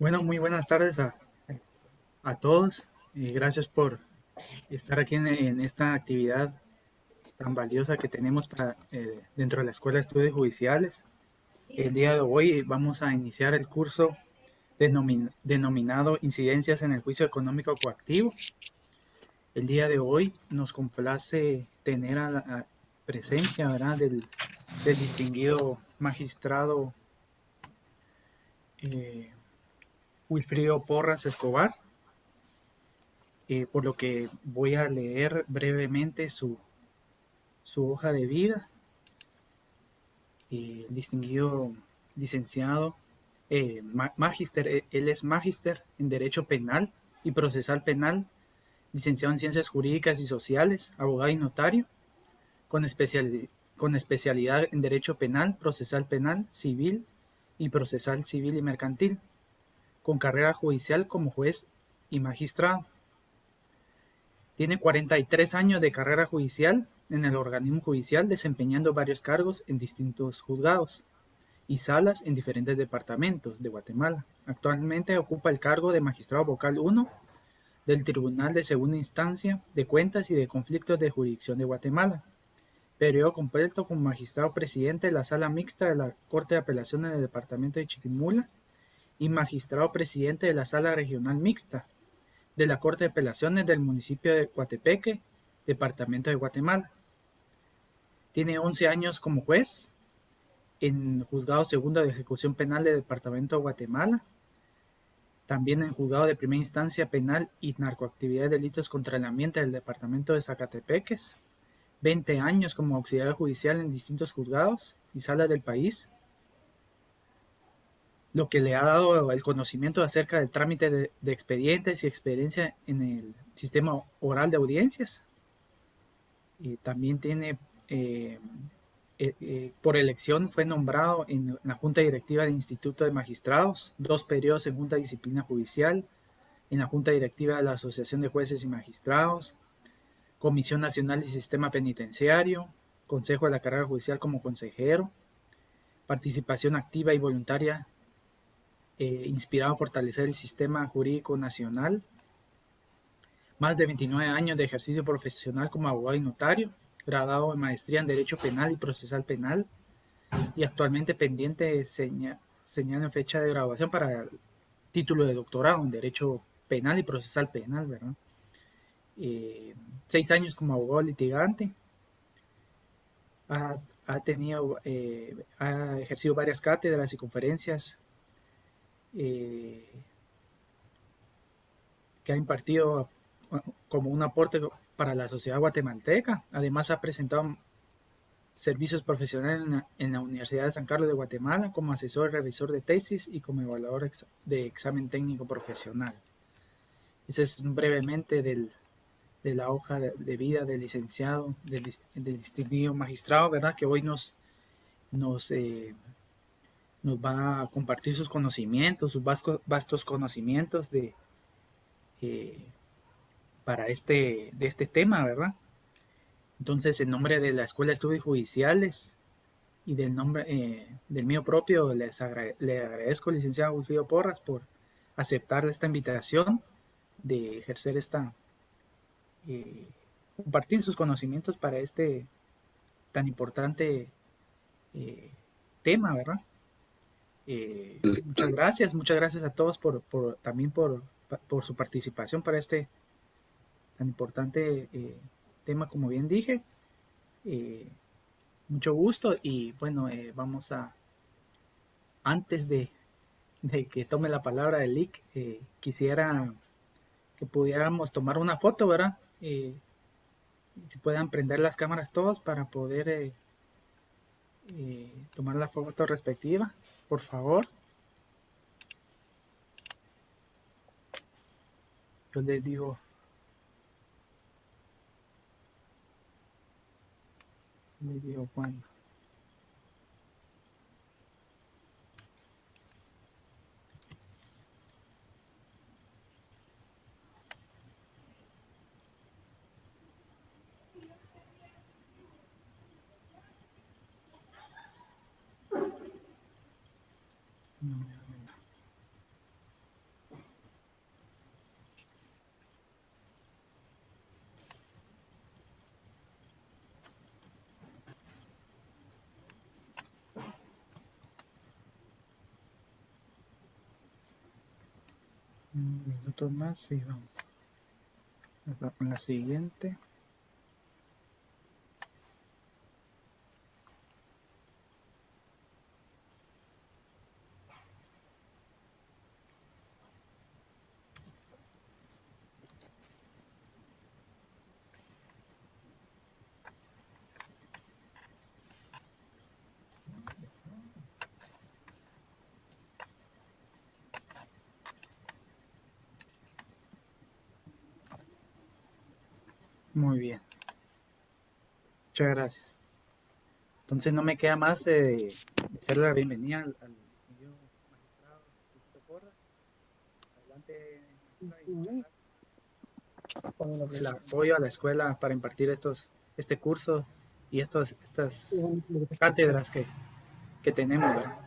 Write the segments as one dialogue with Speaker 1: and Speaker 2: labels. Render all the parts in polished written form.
Speaker 1: Bueno, muy buenas tardes a todos. Gracias por estar aquí en esta actividad tan valiosa que tenemos dentro de la Escuela de Estudios Judiciales. El día de hoy vamos a iniciar el curso denominado Incidencias en el Juicio Económico Coactivo. El día de hoy nos complace tener a la presencia, ¿verdad?, del distinguido magistrado eh, Wilfrido Porras Escobar, por lo que voy a leer brevemente su hoja de vida. El distinguido licenciado, magíster, él es magíster en Derecho Penal y Procesal Penal, licenciado en Ciencias Jurídicas y Sociales, abogado y notario, con, con especialidad en Derecho Penal, Procesal Penal, Civil y Procesal Civil y Mercantil, con carrera judicial como juez y magistrado. Tiene 43 años de carrera judicial en el organismo judicial, desempeñando varios cargos en distintos juzgados y salas en diferentes departamentos de Guatemala. Actualmente ocupa el cargo de magistrado vocal 1 del Tribunal de Segunda Instancia de Cuentas y de Conflictos de Jurisdicción de Guatemala. Periodo completo como magistrado presidente de la Sala Mixta de la Corte de Apelaciones del Departamento de Chiquimula y magistrado presidente de la Sala Regional Mixta de la Corte de Apelaciones del municipio de Coatepeque, Departamento de Guatemala. Tiene 11 años como juez en Juzgado Segundo de Ejecución Penal del Departamento de Guatemala, también en Juzgado de Primera Instancia Penal y Narcoactividad de Delitos contra el Ambiente del Departamento de Zacatepeques, 20 años como auxiliar judicial en distintos juzgados y salas del país, lo que le ha dado el conocimiento acerca del trámite de expedientes y experiencia en el sistema oral de audiencias. También tiene, por elección, fue nombrado en la Junta Directiva del Instituto de Magistrados, 2 periodos en Junta de Disciplina Judicial, en la Junta Directiva de la Asociación de Jueces y Magistrados, Comisión Nacional del Sistema Penitenciario, Consejo de la Carrera Judicial como consejero, participación activa y voluntaria inspirado a fortalecer el sistema jurídico nacional, más de 29 años de ejercicio profesional como abogado y notario, graduado en maestría en Derecho Penal y Procesal Penal, y actualmente pendiente señal en fecha de graduación para el título de doctorado en Derecho Penal y Procesal Penal, ¿verdad? 6 años como abogado litigante, ha ejercido varias cátedras y conferencias eh, que ha impartido como un aporte para la sociedad guatemalteca. Además ha presentado servicios profesionales en la Universidad de San Carlos de Guatemala como asesor y revisor de tesis y como evaluador de examen técnico profesional. Ese es brevemente de la hoja de vida del licenciado, del distinguido magistrado, ¿verdad? Que hoy nos, nos va a compartir sus conocimientos, sus vastos conocimientos eh, de este tema, ¿verdad? Entonces, en nombre de la Escuela de Estudios Judiciales y del nombre del mío propio, le agradezco, licenciado Wilfrido Porras, por aceptar esta invitación de ejercer eh, compartir sus conocimientos para este tan importante eh, tema, ¿verdad? Muchas gracias a todos también por su participación para este tan importante tema, como bien dije. Eh, Mucho gusto y bueno, vamos a, antes de que tome la palabra el LIC, quisiera que pudiéramos tomar una foto, ¿verdad? Si puedan prender las cámaras todos para poder tomar la foto respectiva, por favor. Yo les digo cuándo. No, Minutos más y vamos a la siguiente. Muy bien, muchas gracias. Entonces no me queda más de hacerle la bienvenida al distinguido magistrado Tito Porras. Adelante, magistrado, y muchas gracias por el apoyo a la escuela para impartir este curso y estas cátedras que tenemos, ¿verdad?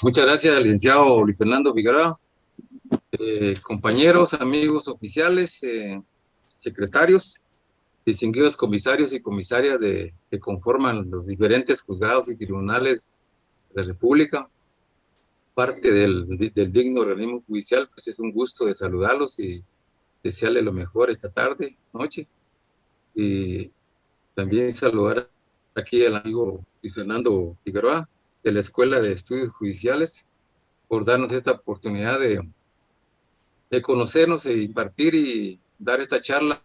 Speaker 2: Muchas gracias, licenciado Luis Fernando Figueroa. Compañeros, amigos oficiales, secretarios, distinguidos comisarios y comisarias que conforman los diferentes juzgados y tribunales de la República, parte del digno organismo judicial, pues es un gusto de saludarlos y desearles lo mejor esta tarde, noche, y también saludar aquí al amigo Luis Fernando Figueroa de la Escuela de Estudios Judiciales por darnos esta oportunidad de conocernos e impartir y dar esta charla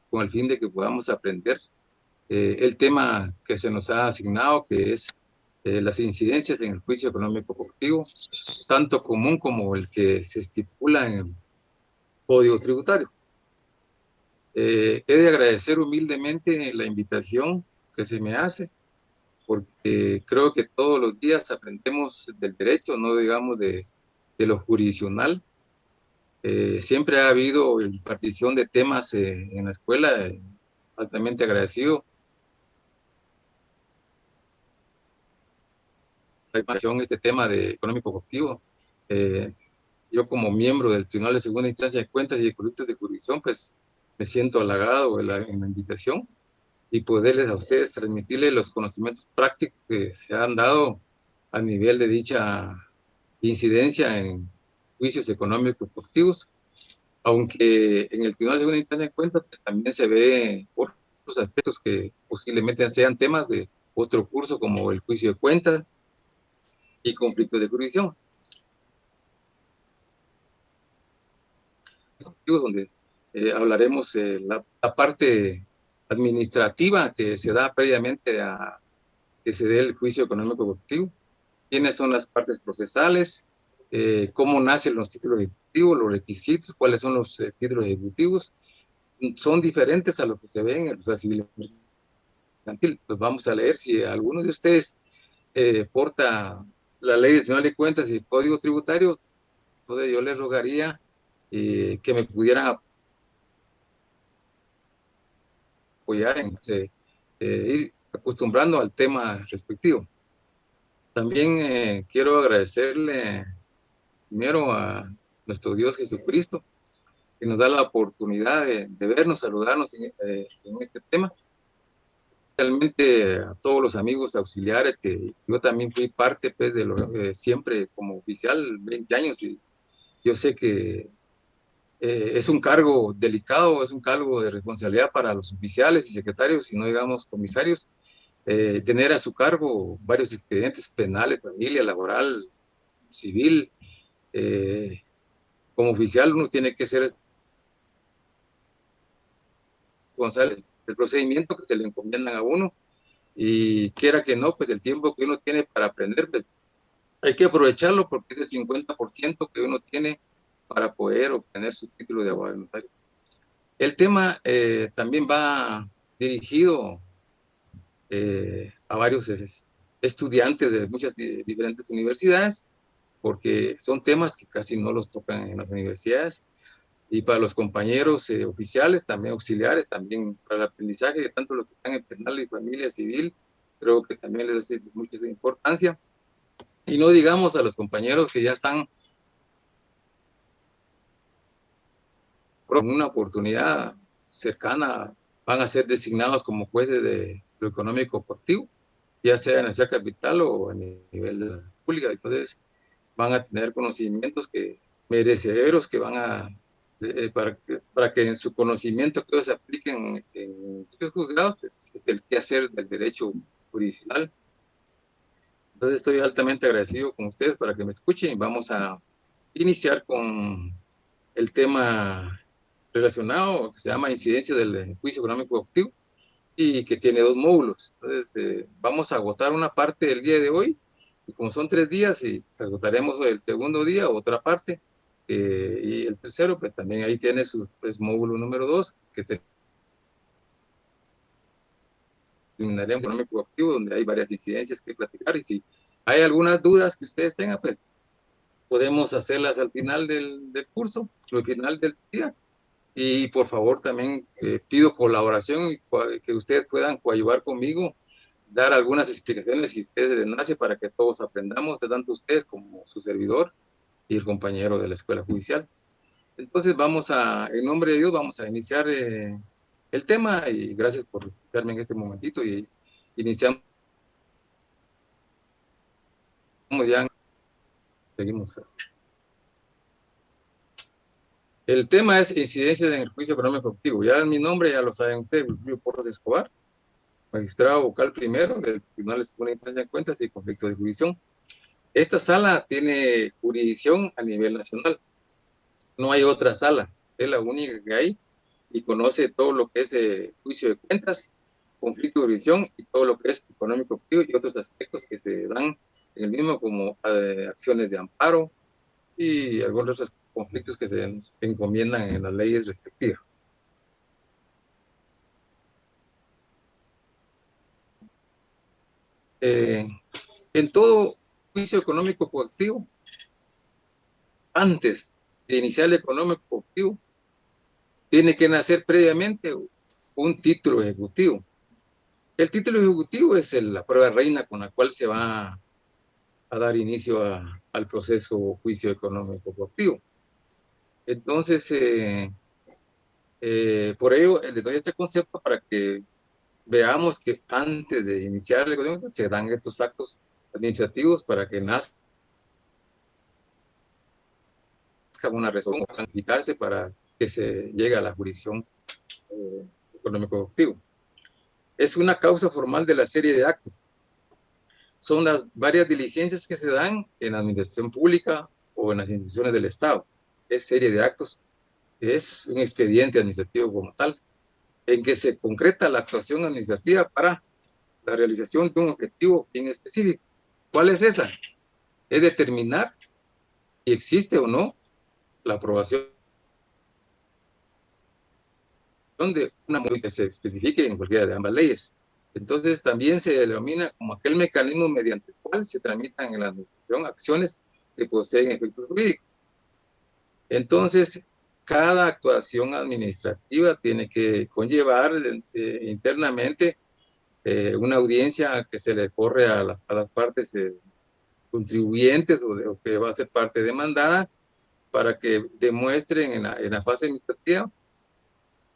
Speaker 2: con el fin de que podamos aprender el tema que se nos ha asignado, que es las incidencias en el juicio económico colectivo, tanto común como el que se estipula en el Código Tributario. He de agradecer humildemente la invitación que se me hace, porque creo que todos los días aprendemos del derecho, no digamos de lo jurisdiccional. Siempre ha habido impartición de temas en la escuela, altamente agradecido. Este tema de económico colectivo. Yo como miembro del Tribunal de Segunda Instancia de Cuentas y de Conflictos de Jurisdicción, pues me siento halagado en la invitación y poderles a ustedes transmitirles los conocimientos prácticos que se han dado a nivel de dicha incidencia en juicios económicos colectivos, aunque en el Tribunal de Segunda Instancia de Cuentas pues, también se ve otros aspectos que posiblemente sean temas de otro curso como el juicio de cuentas y conflictos de jurisdicción, donde hablaremos la parte administrativa que se da previamente a que se dé el juicio económico colectivo, quiénes son las partes procesales, cómo nacen los títulos ejecutivos, los requisitos, cuáles son los títulos ejecutivos, son diferentes a lo que se ve en el proceso civil mercantil. Pues vamos a leer si alguno de ustedes porta la ley de Tribunal de Cuentas y el Código Tributario, entonces yo les rogaría que me pudieran apoyar en ir acostumbrando al tema respectivo. También quiero agradecerle primero a nuestro Dios Jesucristo, que nos da la oportunidad de vernos, saludarnos en este tema. Realmente a todos los amigos auxiliares, que yo también fui parte pues, de siempre como oficial, 20 años, y yo sé que es un cargo delicado, es un cargo de responsabilidad para los oficiales y secretarios, y no digamos comisarios, tener a su cargo varios expedientes penales, familia, laboral, civil. Como oficial uno tiene que ser responsable del procedimiento que se le encomiendan a uno, y quiera que no, pues el tiempo que uno tiene para aprender, pues, hay que aprovecharlo porque es el 50% que uno tiene para poder obtener su título de abogado notario. El tema también va dirigido a varios estudiantes de muchas diferentes universidades, porque son temas que casi no los tocan en las universidades, y para los compañeros oficiales, también auxiliares, también para el aprendizaje de tanto los que están en penal y familia civil, creo que también les hace mucha importancia. Y no digamos a los compañeros que ya están con una oportunidad cercana van a ser designados como jueces de lo económico coactivo, ya sea en la ciudad capital o a nivel de la pública. Entonces van a tener conocimientos que merecederos que van a, para que en su conocimiento que ellos apliquen en los juzgados, pues, es el quehacer del derecho judicial. Entonces estoy altamente agradecido con ustedes para que me escuchen y vamos a iniciar con el tema relacionado que se llama incidencia del juicio económico activo y que tiene dos módulos. Entonces vamos a agotar una parte del día de hoy y como son 3 días y agotaremos el segundo día otra parte y el tercero pues también ahí tiene su pues, módulo número 2 que terminaremos económico activo donde hay varias incidencias que platicar y si hay algunas dudas que ustedes tengan pues podemos hacerlas al final del curso, al final del día. Y por favor también pido colaboración y que ustedes puedan coadyuvar conmigo, dar algunas explicaciones si ustedes les nace para que todos aprendamos, tanto ustedes como su servidor y el compañero de la escuela judicial. Entonces en nombre de Dios, vamos a iniciar el tema y gracias por escucharme en este momentito y iniciamos ya, seguimos. El tema es incidencias en el juicio económico activo. Ya mi nombre ya lo saben ustedes, Julio Porras Escobar, magistrado vocal primero del Tribunal de Segunda Instancia de Cuentas y Conflicto de Jurisdicción. Esta sala tiene jurisdicción a nivel nacional. No hay otra sala, es la única que hay y conoce todo lo que es juicio de cuentas, conflicto de jurisdicción y todo lo que es económico activo y otros aspectos que se dan en el mismo como acciones de amparo y algunos otros conflictos que se encomiendan en las leyes respectivas. En todo juicio económico coactivo, antes de iniciar el económico coactivo, tiene que nacer previamente un título ejecutivo. El título ejecutivo es la prueba reina con la cual se va a dar inicio al proceso juicio económico coactivo. Entonces, por ello, le doy este concepto para que veamos que antes de iniciar el económico se dan estos actos administrativos para que nazca una resolución o santificarse para que se llegue a la jurisdicción económico coactivo. Es una causa formal de la serie de actos. Son las varias diligencias que se dan en la administración pública o en las instituciones del Estado. Es serie de actos, es un expediente administrativo como tal, en que se concreta la actuación administrativa para la realización de un objetivo bien específico. ¿Cuál es esa? Es determinar si existe o no la aprobación de una multa que se especifique en cualquiera de ambas leyes. Entonces también se denomina como aquel mecanismo mediante el cual se tramitan en la administración acciones que poseen efectos jurídicos. Entonces, cada actuación administrativa tiene que conllevar internamente una audiencia que se le corre a las partes contribuyentes o que va a ser parte demandada para que demuestren en la fase administrativa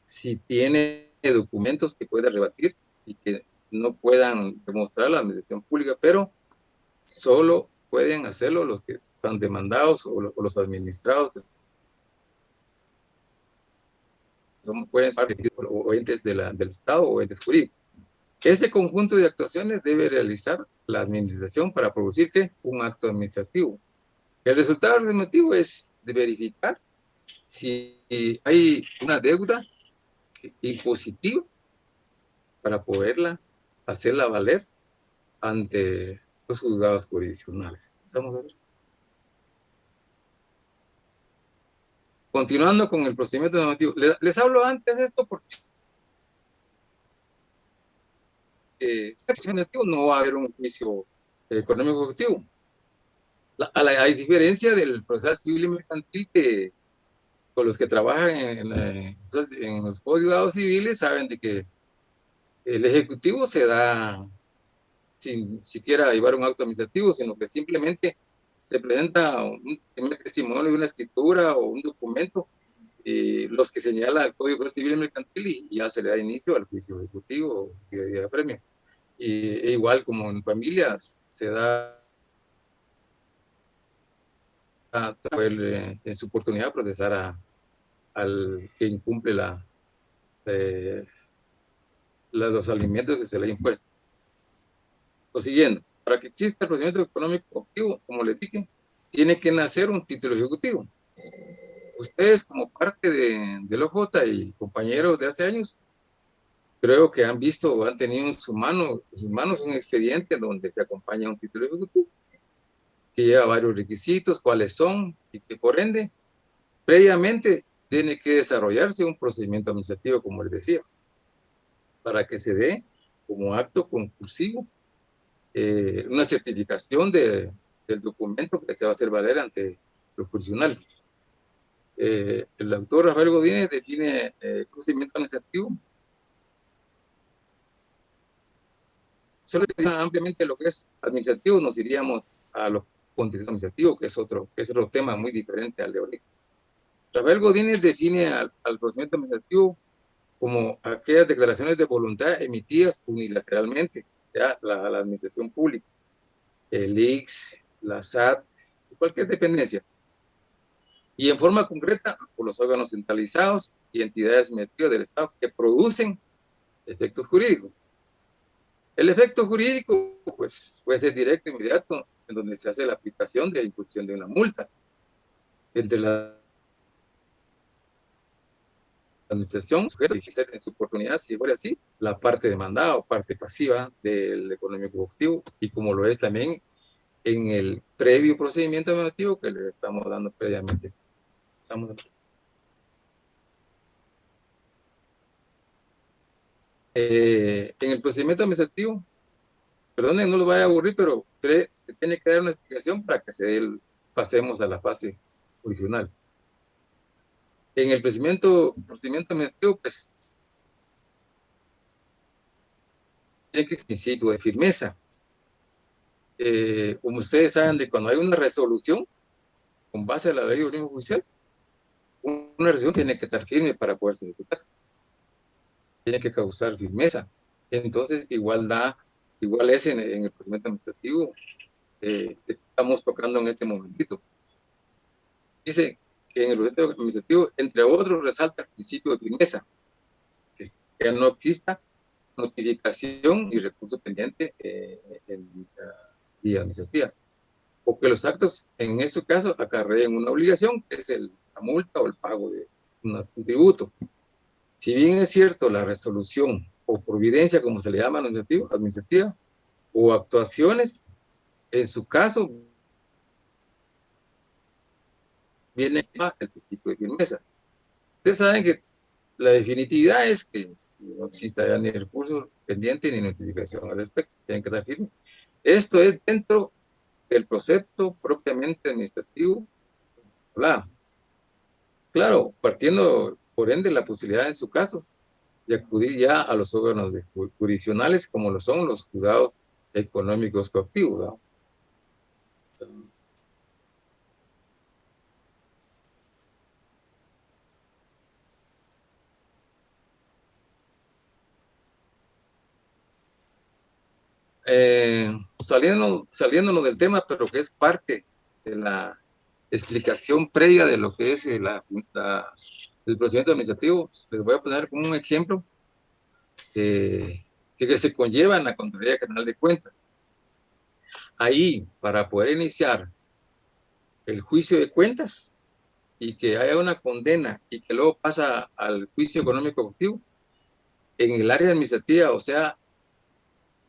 Speaker 2: si tiene documentos que pueda rebatir y que no puedan demostrar la administración pública, pero solo pueden hacerlo los que están demandados o los administrados, que pueden ser o entes del Estado o entes jurídicos. Ese conjunto de actuaciones debe realizar la administración para producir ¿qué? Un acto administrativo. El resultado administrativo es de verificar si hay una deuda impositiva para poderla hacerla valer ante los juzgados jurisdiccionales. ¿Estamos viendo? Continuando con el procedimiento normativo, les hablo antes de esto porque no va a haber un juicio económico objetivo. Hay diferencia del proceso civil y mercantil que con los que trabajan en los juzgados civiles saben de que el ejecutivo se da sin siquiera llevar un acto administrativo, sino que simplemente se presenta un primer testimonio, una escritura o un documento los que señala el Código Civil y Mercantil y ya se le da inicio al juicio ejecutivo de premio. E igual como en familias se da en su oportunidad procesar al que incumple eh, los alimentos que se le ha impuesto. Lo siguiente, para que exista el procedimiento económico activo, como le dije, tiene que nacer un título ejecutivo. Ustedes como parte del OJ y compañeros de hace años, creo que han visto o han tenido en sus manos un expediente donde se acompaña un título ejecutivo que lleva varios requisitos, cuáles son y que por ende previamente tiene que desarrollarse un procedimiento administrativo, como les decía, para que se dé como acto conclusivo una certificación del documento que se va a hacer valer ante los jurisdiccionales. El autor Rafael Godínez define procedimiento administrativo. Solo ampliamente lo que es administrativo, nos iríamos a los contenciosos administrativos, que es otro tema muy diferente al de ahorita. Rafael Godínez define al procedimiento administrativo como aquellas declaraciones de voluntad emitidas unilateralmente, ya la administración pública, el ICS, la SAT, cualquier dependencia, y en forma concreta por los órganos centralizados y entidades administrativas del Estado que producen efectos jurídicos. El efecto jurídico, pues, puede ser directo, inmediato, en donde se hace la aplicación de la imposición de una multa. Entre la administración, en su oportunidad, si fuera así, la parte demandada o parte pasiva del económico ejecutivo, y como lo es también en el previo procedimiento administrativo que le estamos dando previamente. En el procedimiento administrativo, perdonen, no lo vaya a aburrir, pero tiene que dar una explicación para que pasemos a la fase original. En el procedimiento administrativo, pues, tiene que ser principio de firmeza. Como ustedes saben, de cuando hay una resolución con base a la ley de organismo judicial, una resolución tiene que estar firme para poderse ejecutar. Tiene que causar firmeza. Entonces, igual es en el procedimiento administrativo que estamos tocando en este momentito. Dice que en el procedimiento administrativo, entre otros, resalta el principio de firmeza, que no exista notificación y recurso pendiente en dicha vía administrativa, o que los actos en ese caso acarreen una obligación, que es la multa o el pago de un tributo. Si bien es cierto, la resolución o providencia, como se le llama administrativa, o actuaciones, en su caso, viene el principio de firmeza. Ustedes saben que la definitividad es que no exista ya ni recurso pendiente ni notificación al respecto, tienen que estar firmes. Esto es dentro del concepto propiamente administrativo. Claro, partiendo por ende la posibilidad en su caso de acudir ya a los órganos jurisdiccionales como lo son los juzgados económicos coactivos, ¿no? Saliéndonos del tema, pero que es parte de la explicación previa de lo que es el procedimiento administrativo, les voy a poner como un ejemplo que se conlleva en la Contraloría General de Cuentas. Ahí, para poder iniciar el juicio de cuentas y que haya una condena y que luego pasa al juicio económico ejecutivo, en el área administrativa, o sea,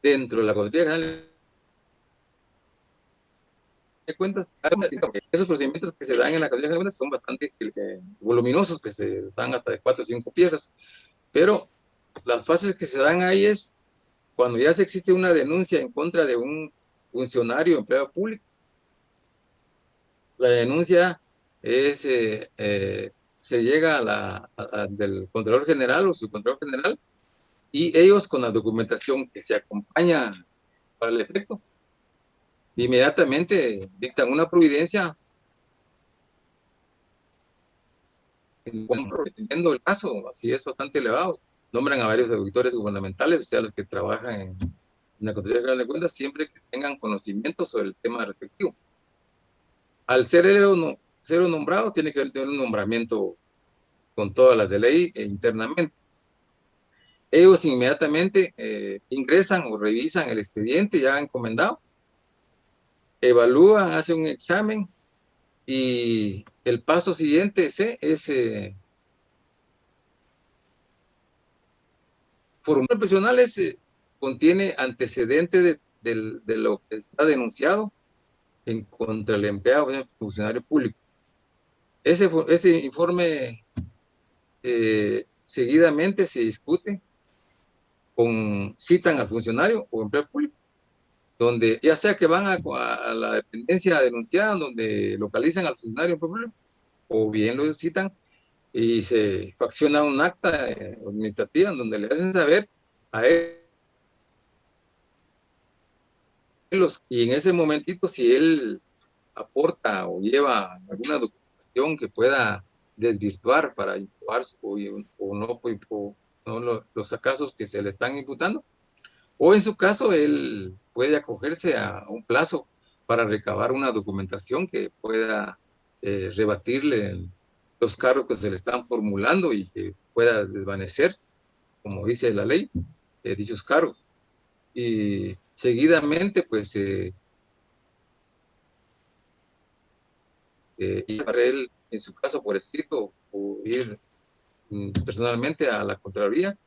Speaker 2: dentro de la Contraloría General de Cuentas, esos procedimientos que se dan en la Contraloría General de Cuentas son bastante voluminosos, que se dan hasta de 4 o 5 piezas, pero las fases que se dan ahí es cuando ya se existe una denuncia en contra de un funcionario o empleado público. La denuncia es, se llega del Contralor General o Subcontralor General, y ellos, con la documentación que se acompaña para el efecto, inmediatamente dictan una providencia dependiendo del caso, así es bastante elevado. Nombran a varios auditores gubernamentales, o sea, los que trabajan en la Contraloría General de Cuentas, siempre que tengan conocimiento sobre el tema respectivo. Al ser ser nombrado, tiene que tener un nombramiento con todas las de ley internamente. Ellos inmediatamente ingresan o revisan el expediente ya encomendado, evalúan, hacen un examen y el paso siguiente es formulario profesional contiene antecedentes de lo que está denunciado en contra del empleado o funcionario público. Ese informe seguidamente se discute citan al funcionario o empleado público, donde ya sea que van a la dependencia denunciada, donde localizan al funcionario público, o bien lo citan y se facciona un acta administrativa donde le hacen saber a él y en ese momentito si él aporta o lleva alguna documentación que pueda desvirtuar para imputar o no los casos que se le están imputando, o en su caso él puede acogerse a un plazo para recabar una documentación que pueda rebatirle los cargos que se le están formulando y que pueda desvanecer, como dice la ley, dichos cargos. Y seguidamente, pues, para él, en su caso por escrito, o ir personalmente a la Contraloría,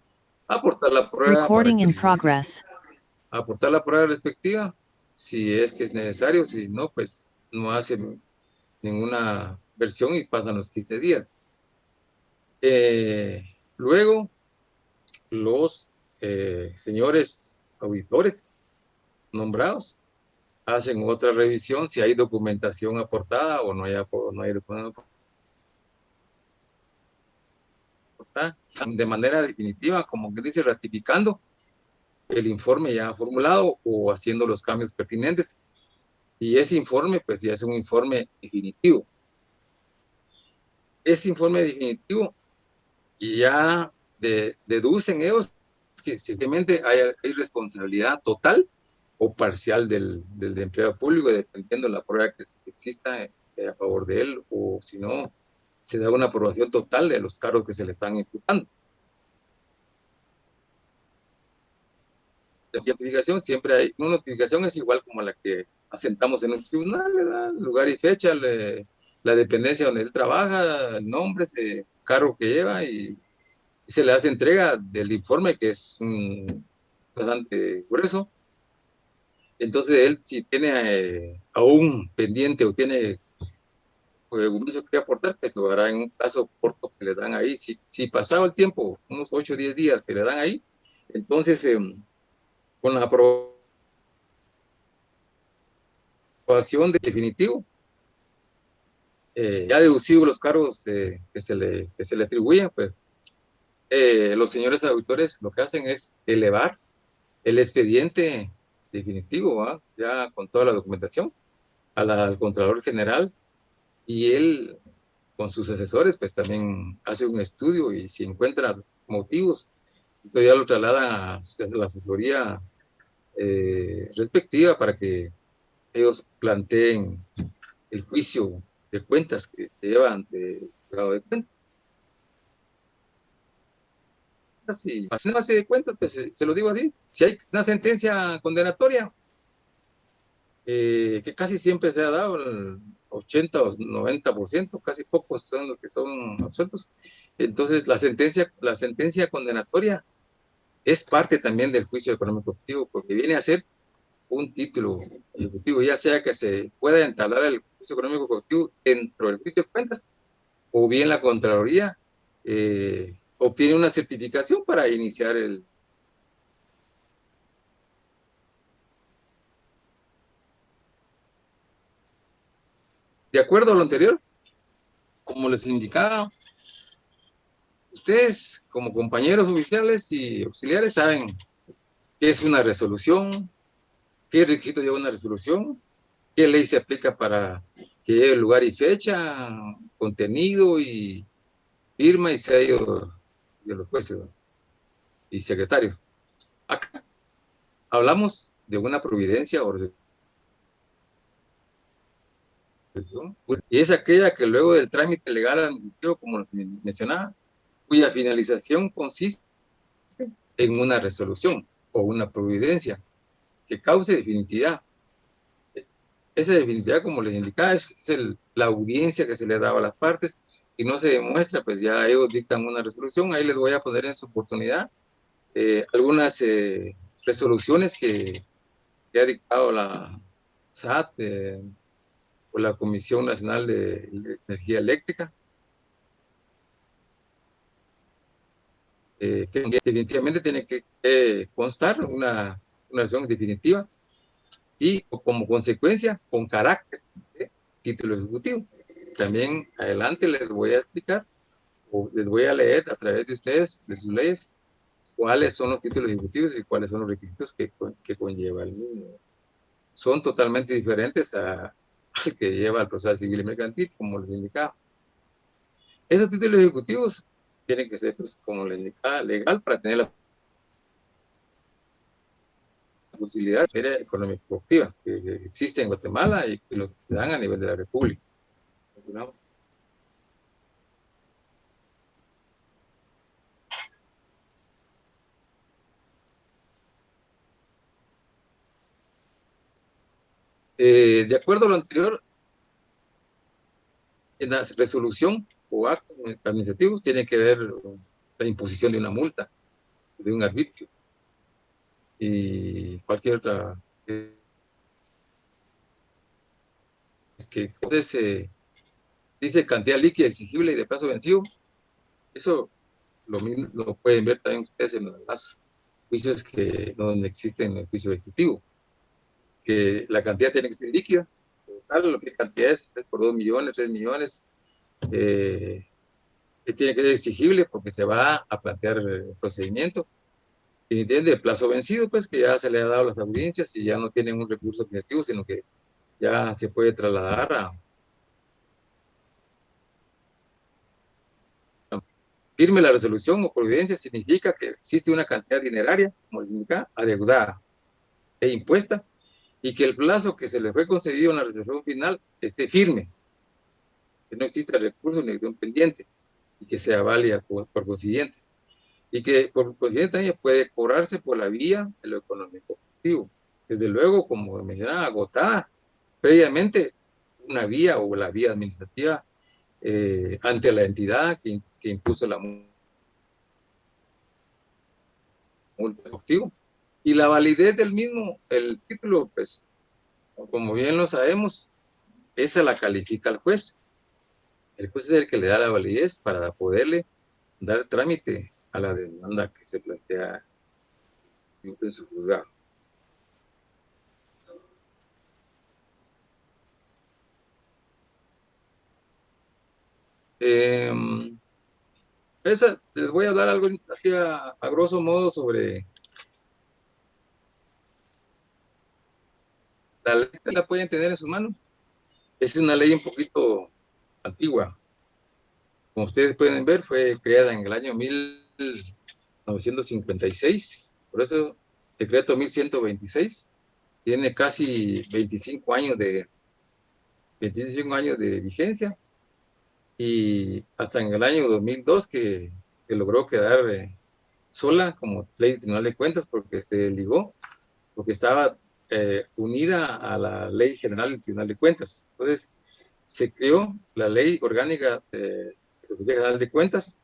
Speaker 2: aportar la prueba aportar la prueba respectiva, si es que es necesario, si no, pues no hacen ninguna versión y pasan los 15 días. Luego, los señores auditores nombrados hacen otra revisión si hay documentación aportada o no hay documentación aportada, de manera definitiva, como que dice, ratificando el informe ya formulado o haciendo los cambios pertinentes. Y ese informe, pues ya es un informe definitivo. Ese informe definitivo y ya deducen ellos que simplemente hay responsabilidad total o parcial del empleado público, dependiendo de la prueba que exista a favor de él, o si no, se da una aprobación total de los cargos que se le están imputando. La notificación siempre hay, una notificación es igual como la que asentamos en un tribunal, ¿verdad? Lugar y fecha, la dependencia donde él trabaja, el nombre, ese cargo que lleva y se le hace entrega del informe que es bastante grueso. Entonces él si tiene aún pendiente o tiene mucho que aportar, pues lo hará en un plazo corto que le dan ahí. Si pasado el tiempo, unos 8 o 10 días que le dan ahí, entonces con la aprobación de definitivo, ya deducido los cargos que se le atribuyen, pues los señores auditores lo que hacen es elevar el expediente definitivo, ¿va? Ya con toda la documentación, al Contralor General, y él con sus asesores pues también hace un estudio y si encuentra motivos, entonces ya lo traslada a la asesoría respectiva para que ellos planteen el juicio de cuentas que se lleva ante el juzgado de cuentas. Y si no hace de cuentas, pues se lo digo así, si hay una sentencia condenatoria, que casi siempre se ha dado, el 80 o 90%, casi pocos son los que son absueltos. Entonces, la sentencia condenatoria es parte también del juicio económico ejecutivo, porque viene a ser un título ejecutivo, ya sea que se pueda entablar el juicio económico ejecutivo dentro del juicio de cuentas, o bien la Contraloría obtiene una certificación para iniciar el. De acuerdo a lo anterior, como les indicaba, ustedes como compañeros oficiales y auxiliares saben qué es una resolución, qué requisito lleva una resolución, qué ley se aplica para que lleve lugar y fecha, contenido y firma y sello de los jueces, ¿no? Y secretarios. Acá hablamos de una providencia o resolución, y es aquella que luego del trámite legal administrativo, como se mencionaba, cuya finalización consiste en una resolución o una providencia que cause definitividad. Esa definitividad, como les indicaba, la audiencia que se le daba a las partes. Si no se demuestra, pues ya ellos dictan una resolución. Ahí les voy a poner en su oportunidad algunas resoluciones que ha dictado la SAT o la Comisión Nacional de Energía Eléctrica, que definitivamente tiene que constar una resolución definitiva y como consecuencia con carácter de título ejecutivo. También adelante les voy a explicar o les voy a leer a través de ustedes, de sus leyes, cuáles son los títulos ejecutivos y cuáles son los requisitos que conlleva el mismo. Son totalmente diferentes al que lleva el proceso civil y mercantil, como les indicaba. Esos títulos ejecutivos tienen que ser, pues, como les indicaba, legal para tener la posibilidad de la económica productiva que existe en Guatemala y que los se dan a nivel de la República. De acuerdo a lo anterior, en la resolución o actos administrativos tiene que ver la imposición de una multa, de un arbitrio y cualquier otra. Es que entonces dice cantidad líquida exigible y de plazo vencido. Eso lo pueden ver también ustedes en los demás juicios donde existen el juicio ejecutivo, que la cantidad tiene que ser líquida, total, lo que cantidad es por 2 millones, 3 millones, que tiene que ser exigible porque se va a plantear el procedimiento. Y entiende, plazo vencido, pues que ya se le ha dado las audiencias y ya no tienen un recurso objetivo, sino que ya se puede trasladar a firme la resolución o providencia, significa que existe una cantidad dineraria, como les indica, adeudada e impuesta, y que el plazo que se le fue concedido en la resolución final esté firme, que no exista recurso ni un pendiente, y que sea válida por consiguiente. Y que por consiguiente también puede cobrarse por la vía de lo económico objetivo. Desde luego, como mencionaba, agotada previamente una vía o la vía administrativa ante la entidad que impuso la multa objetivo. Y la validez del mismo, el título, pues, como bien lo sabemos, esa la califica el juez. El juez es el que le da la validez para poderle dar trámite a la demanda que se plantea en su juzgado. Esa, les voy a hablar algo así a grosso modo sobre la ley, que la pueden tener en sus manos. Es una ley un poquito antigua. Como ustedes pueden ver, fue creada en el año 1956, por eso decreto 1126 tiene casi 25 años de vigencia, y hasta en el año 2002 que logró quedar sola como ley de Tribunal de Cuentas porque se ligó, porque estaba unida a la Ley General del Tribunal de Cuentas. Entonces, se creó la Ley Orgánica de Tribunal General de Cuentas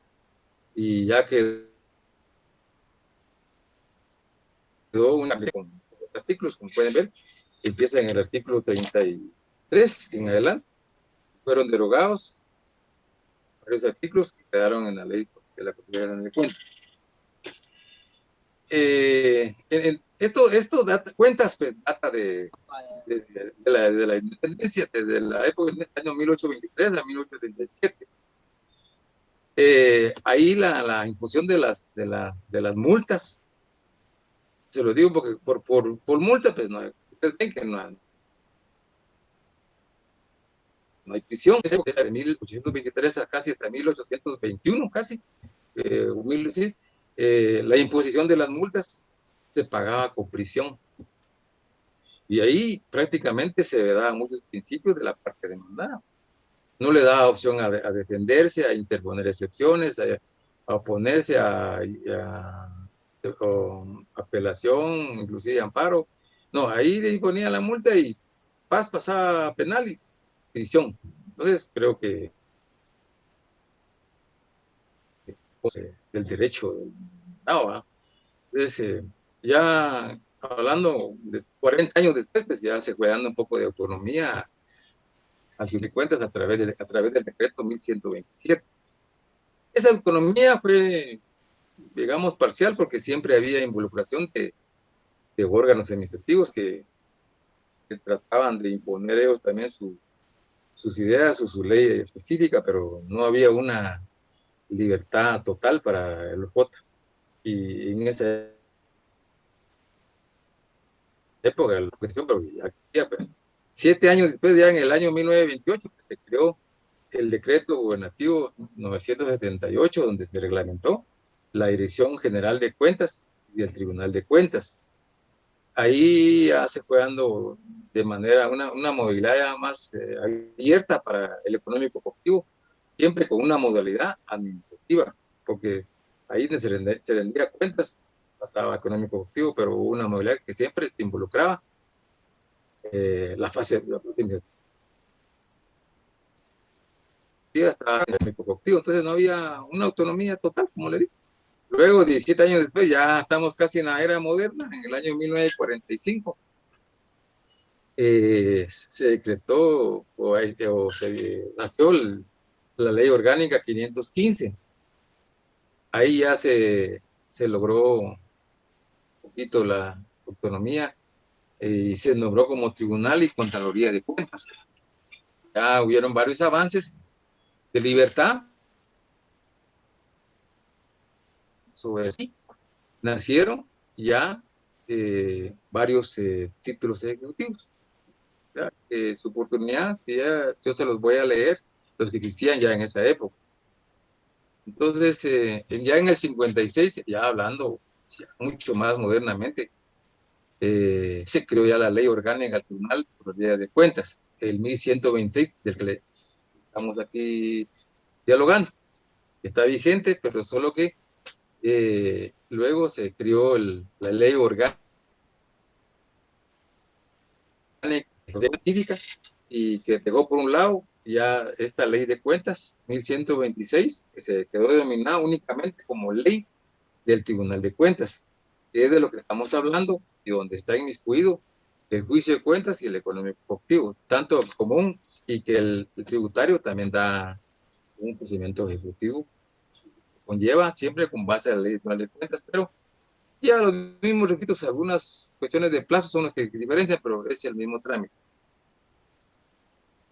Speaker 2: y ya quedó una ley con artículos, como pueden ver, empieza en el artículo 33 en adelante. Fueron derogados varios artículos que quedaron en la ley de la Procuraduría General de Cuentas. Esto data, cuentas, pues, data de la independencia, desde la época del año 1823 a 1837. Ahí la imposición de las multas, se lo digo porque por multa, pues no, ustedes ven que no no hay prisión, es de 1823 a casi hasta 1821, casi, sí, la imposición de las multas se pagaba con prisión. Y ahí prácticamente se daban muchos principios de la parte demandada. No le daba opción a defenderse, a interponer excepciones, a oponerse a apelación, inclusive amparo. No, ahí le imponía la multa y pasaba a penal y prisión. Entonces creo que del derecho del Estado. Entonces, ya hablando de 40 años después, pues ya se fue dando un poco de autonomía al fin de cuentas a través del decreto 1127. Esa autonomía fue, digamos, parcial porque siempre había involucración de órganos administrativos que trataban de imponer ellos también sus ideas o su ley específica, pero no había una libertad total para el J. Y en esa época, la presión, pero ya existía. Pues. 7 años después, ya en el año 1928, pues, se creó el decreto gubernativo 978, donde se reglamentó la Dirección General de Cuentas y el Tribunal de Cuentas. Ahí ya se fue dando de manera una movilidad ya más abierta para el económico coactivo, siempre con una modalidad administrativa, porque ahí se rendía cuentas, pasaba económico coactivo, pero hubo una modalidad que siempre se involucraba la fase administrativa, estaba económico coactivo, entonces no había una autonomía total, como le digo. Luego, 17 años después, ya estamos casi en la era moderna, en el año 1945. Se decretó nació la ley orgánica 515. Ahí ya se logró un poquito la autonomía y se nombró como Tribunal y Contraloría de Cuentas. Ya hubieron varios avances de libertad sobre sí. Nacieron ya varios títulos ejecutivos. Su oportunidad, si ya, yo se los voy a leer, los que existían ya en esa época. Entonces, ya en el 56, ya hablando mucho más modernamente, se creó ya la ley orgánica del Tribunal de Cuentas, el 1126, del que estamos aquí dialogando. Está vigente, pero solo que luego se creó la ley orgánica cívica y que pegó por un lado ya esta ley de cuentas 1126, que se quedó denominada únicamente como ley del Tribunal de Cuentas, que es de lo que estamos hablando y donde está inmiscuido el juicio de cuentas y el económico coactivo, tanto común y que el tributario también da un procedimiento ejecutivo, conlleva siempre con base a la ley del Tribunal de Cuentas, pero ya los mismos requisitos, algunas cuestiones de plazo son las que diferencian, pero es el mismo trámite.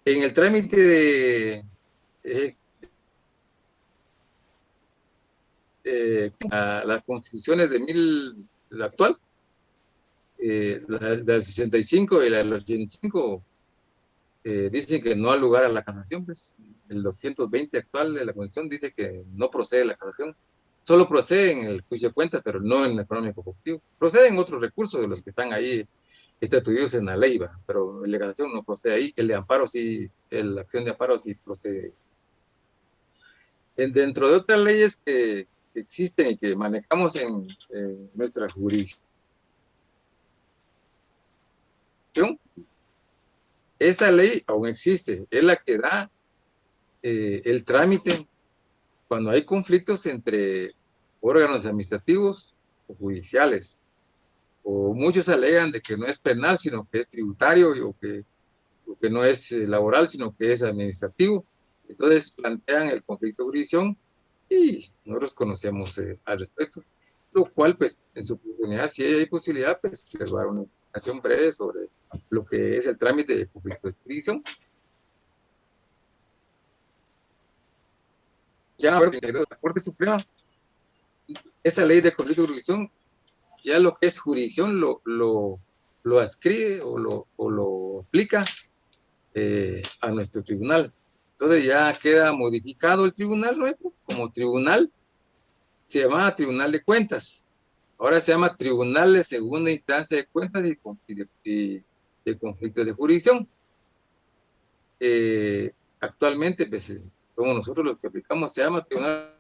Speaker 2: En el trámite de las constituciones la actual, la del 65 y la del 85, dicen que no ha lugar a la casación. Pues. El 220 actual de la Constitución dice que no procede la casación. Solo procede en el juicio de cuentas, pero no en el económico coactivo. Proceden otros recursos de los que están ahí estatuidos en la ley, pero el de casación no procede ahí. El de amparo sí, la acción de amparo sí procede. Dentro de otras leyes que existen y que manejamos en nuestra jurisdicción, esa ley aún existe, es la que da el trámite cuando hay conflictos entre órganos administrativos o judiciales, o muchos alegan de que no es penal, sino que es tributario, o que no es laboral, sino que es administrativo. Entonces plantean el conflicto de jurisdicción y nosotros conocemos al respecto, lo cual, pues, en su oportunidad, si hay posibilidad, pues, les voy a dar una explicación breve sobre lo que es el trámite de conflicto de jurisdicción. Ya, la Corte Suprema, esa ley de conflicto de jurisdicción, ya lo que es jurisdicción lo adscribe o lo aplica a nuestro tribunal. Entonces ya queda modificado el tribunal nuestro, como tribunal, se llamaba Tribunal de Cuentas. Ahora se llama Tribunal de Segunda Instancia de Cuentas y de Conflictos de Jurisdicción. Actualmente, pues, somos nosotros los que aplicamos, se llama Tribunal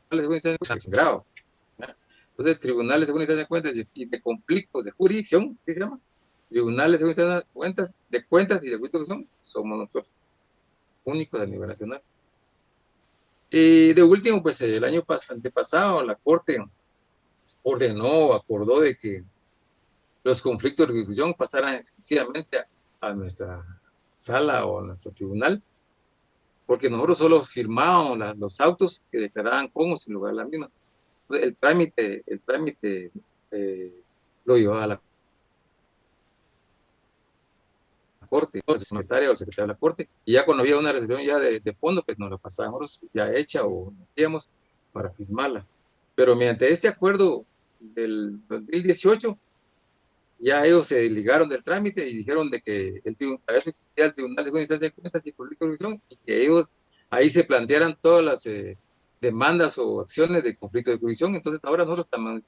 Speaker 2: de Segunda Instancia de Cuentas, grado. Entonces, Tribunal de Segunda Instancia de Cuentas y de Conflictos de Jurisdicción, ¿qué se llama? Tribunal de Segunda Instancia de Cuentas y de Conflictos de Jurisdicción, somos nosotros, únicos a nivel nacional. Y de último, pues el año antepasado, la Corte acordó de que los conflictos de jurisdicción pasaran exclusivamente a nuestra sala o a nuestro tribunal, porque nosotros solo firmábamos los autos que declaraban con o sin lugar a la misma. El trámite lo llevaba a la Corte, el secretario o el secretario de la Corte, y ya cuando había una resolución ya de fondo, pues nos la pasábamos ya hecha o nos hacíamos para firmarla. Pero mediante este acuerdo del 2018, ya ellos se desligaron del trámite y dijeron de que para eso existía el Tribunal de Segunda Instancia de Cuentas y Conflicto de Jurisdicción, y que ellos ahí se plantearan todas las demandas o acciones de conflicto de jurisdicción. Entonces ahora nosotros también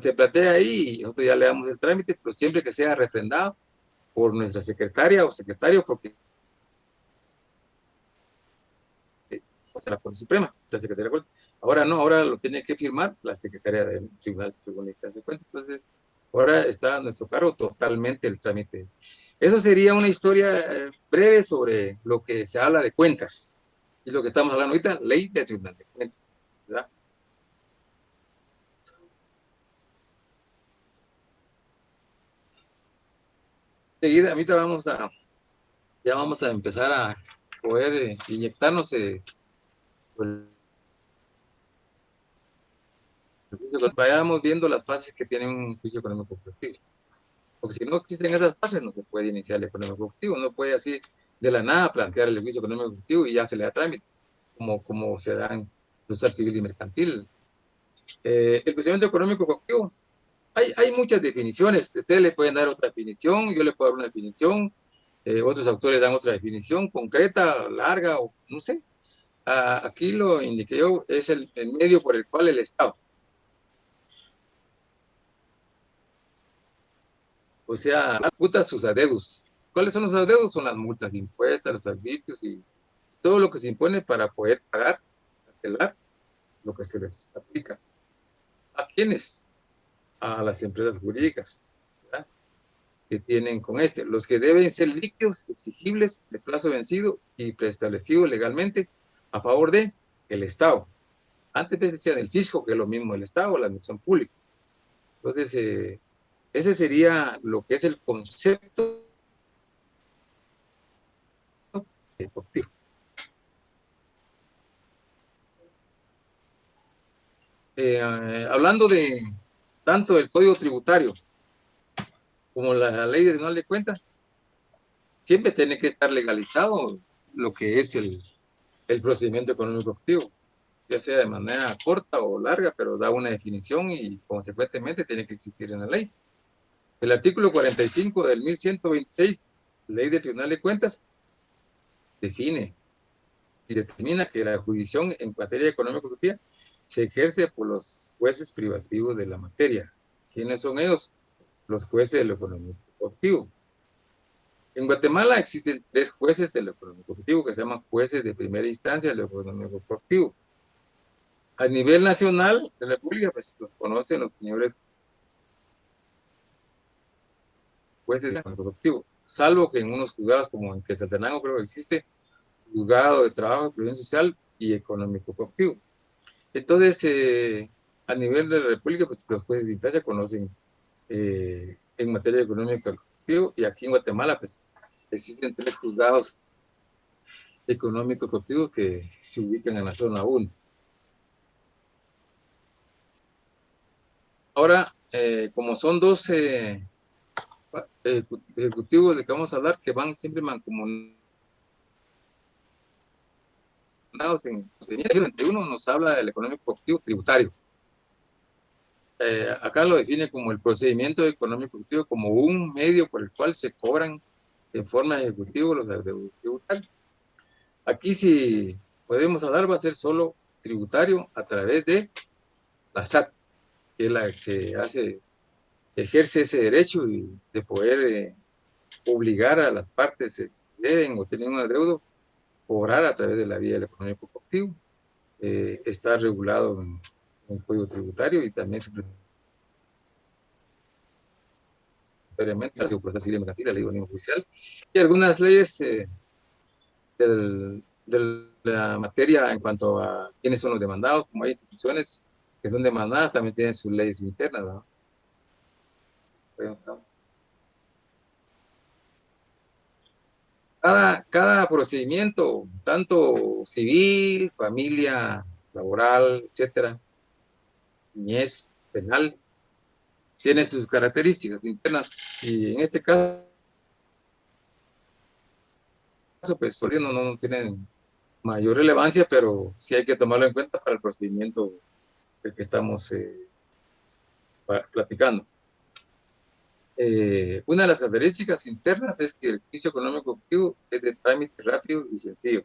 Speaker 2: se plantea ahí y nosotros ya le damos el trámite, pero siempre que sea refrendado por nuestra secretaria o secretario, porque la Corte Suprema, la Secretaría de la Corte. Ahora no, ahora lo tiene que firmar la Secretaría del Tribunal de Segunda Instancia de Cuentas. Entonces, ahora está a nuestro cargo totalmente el trámite. Eso sería una historia breve sobre lo que se habla de cuentas. Y lo que estamos hablando ahorita, ley del Tribunal de Cuentas, ¿verdad? Seguida, ahorita ya vamos a empezar a poder inyectarnos vayamos viendo las fases que tienen un juicio económico colectivo. Porque si no existen esas fases, no se puede iniciar el económico colectivo, no puede así de la nada plantear el juicio económico colectivo y ya se le da trámite, como se da en procesal civil y mercantil. El procedimiento económico colectivo, hay muchas definiciones, ustedes le pueden dar otra definición, yo le puedo dar una definición, otros autores dan otra definición concreta, larga, o no sé. Aquí lo indiqué yo, es el medio por el cual el Estado, o sea, imputa sus adeudos. ¿Cuáles son los adeudos? Son las multas de impuestos, los arbitrios y todo lo que se impone para poder pagar, cancelar lo que se les aplica. ¿A quiénes? A las empresas jurídicas, ¿verdad? Que tienen con los que deben ser líquidos, exigibles, de plazo vencido y preestablecido legalmente a favor de el Estado. Antes decía del fisco, que es lo mismo el Estado, la administración pública. Entonces, ese sería lo que es el concepto deportivo. Hablando de tanto del Código Tributario como la Ley de Tribunal de Cuentas, siempre tiene que estar legalizado lo que es el procedimiento económico activo, ya sea de manera corta o larga, pero da una definición y consecuentemente tiene que existir en la ley. El artículo 45 del 1126, Ley de Tribunal de Cuentas, define y determina que la jurisdicción en materia económica activa se ejerce por los jueces privativos de la materia. ¿Quiénes son ellos? Los jueces de lo económico activo. En Guatemala existen 3 jueces de lo económico activo que se llaman jueces de primera instancia de lo económico activo. A nivel nacional de la República, pues los conocen los señores jueces de económico activo, salvo que en unos juzgados como en Quetzaltenango creo que existe juzgado de trabajo, previsión social y económico activo. Entonces, a nivel de la República, pues los jueces de instancia conocen en materia económica activo, y aquí en Guatemala, pues existen 3 juzgados económicos activos que se ubican en la zona 1. Ahora, como son 2 ejecutivos de que vamos a hablar, que van siempre mancomunados en procedimientos, entre uno nos habla del económico activo tributario. acá lo define como el procedimiento económico ejecutivo, como un medio por el cual se cobran de forma ejecutiva los adeudos tributarios. Aquí si podemos hablar va a ser solo tributario a través de la SAT, que es la que ejerce ese derecho de poder obligar a las partes que deben o tienen un adeudo cobrar a través de la vía del económico coactivo. Está regulado en el Código Tributario y también suplementariamente la Proceso Civil y Mercantil, la Ley de Unión Judicial y algunas leyes de la materia en cuanto a quiénes son los demandados, como hay instituciones que son demandadas, también tienen sus leyes internas, ¿no? Cada procedimiento, tanto civil, familia, laboral, etcétera, niñez, penal, tiene sus características internas y en este caso, pues, no tienen mayor relevancia, pero sí hay que tomarlo en cuenta para el procedimiento del que estamos platicando. Una de las características internas es que el juicio económico activo es de trámite rápido y sencillo.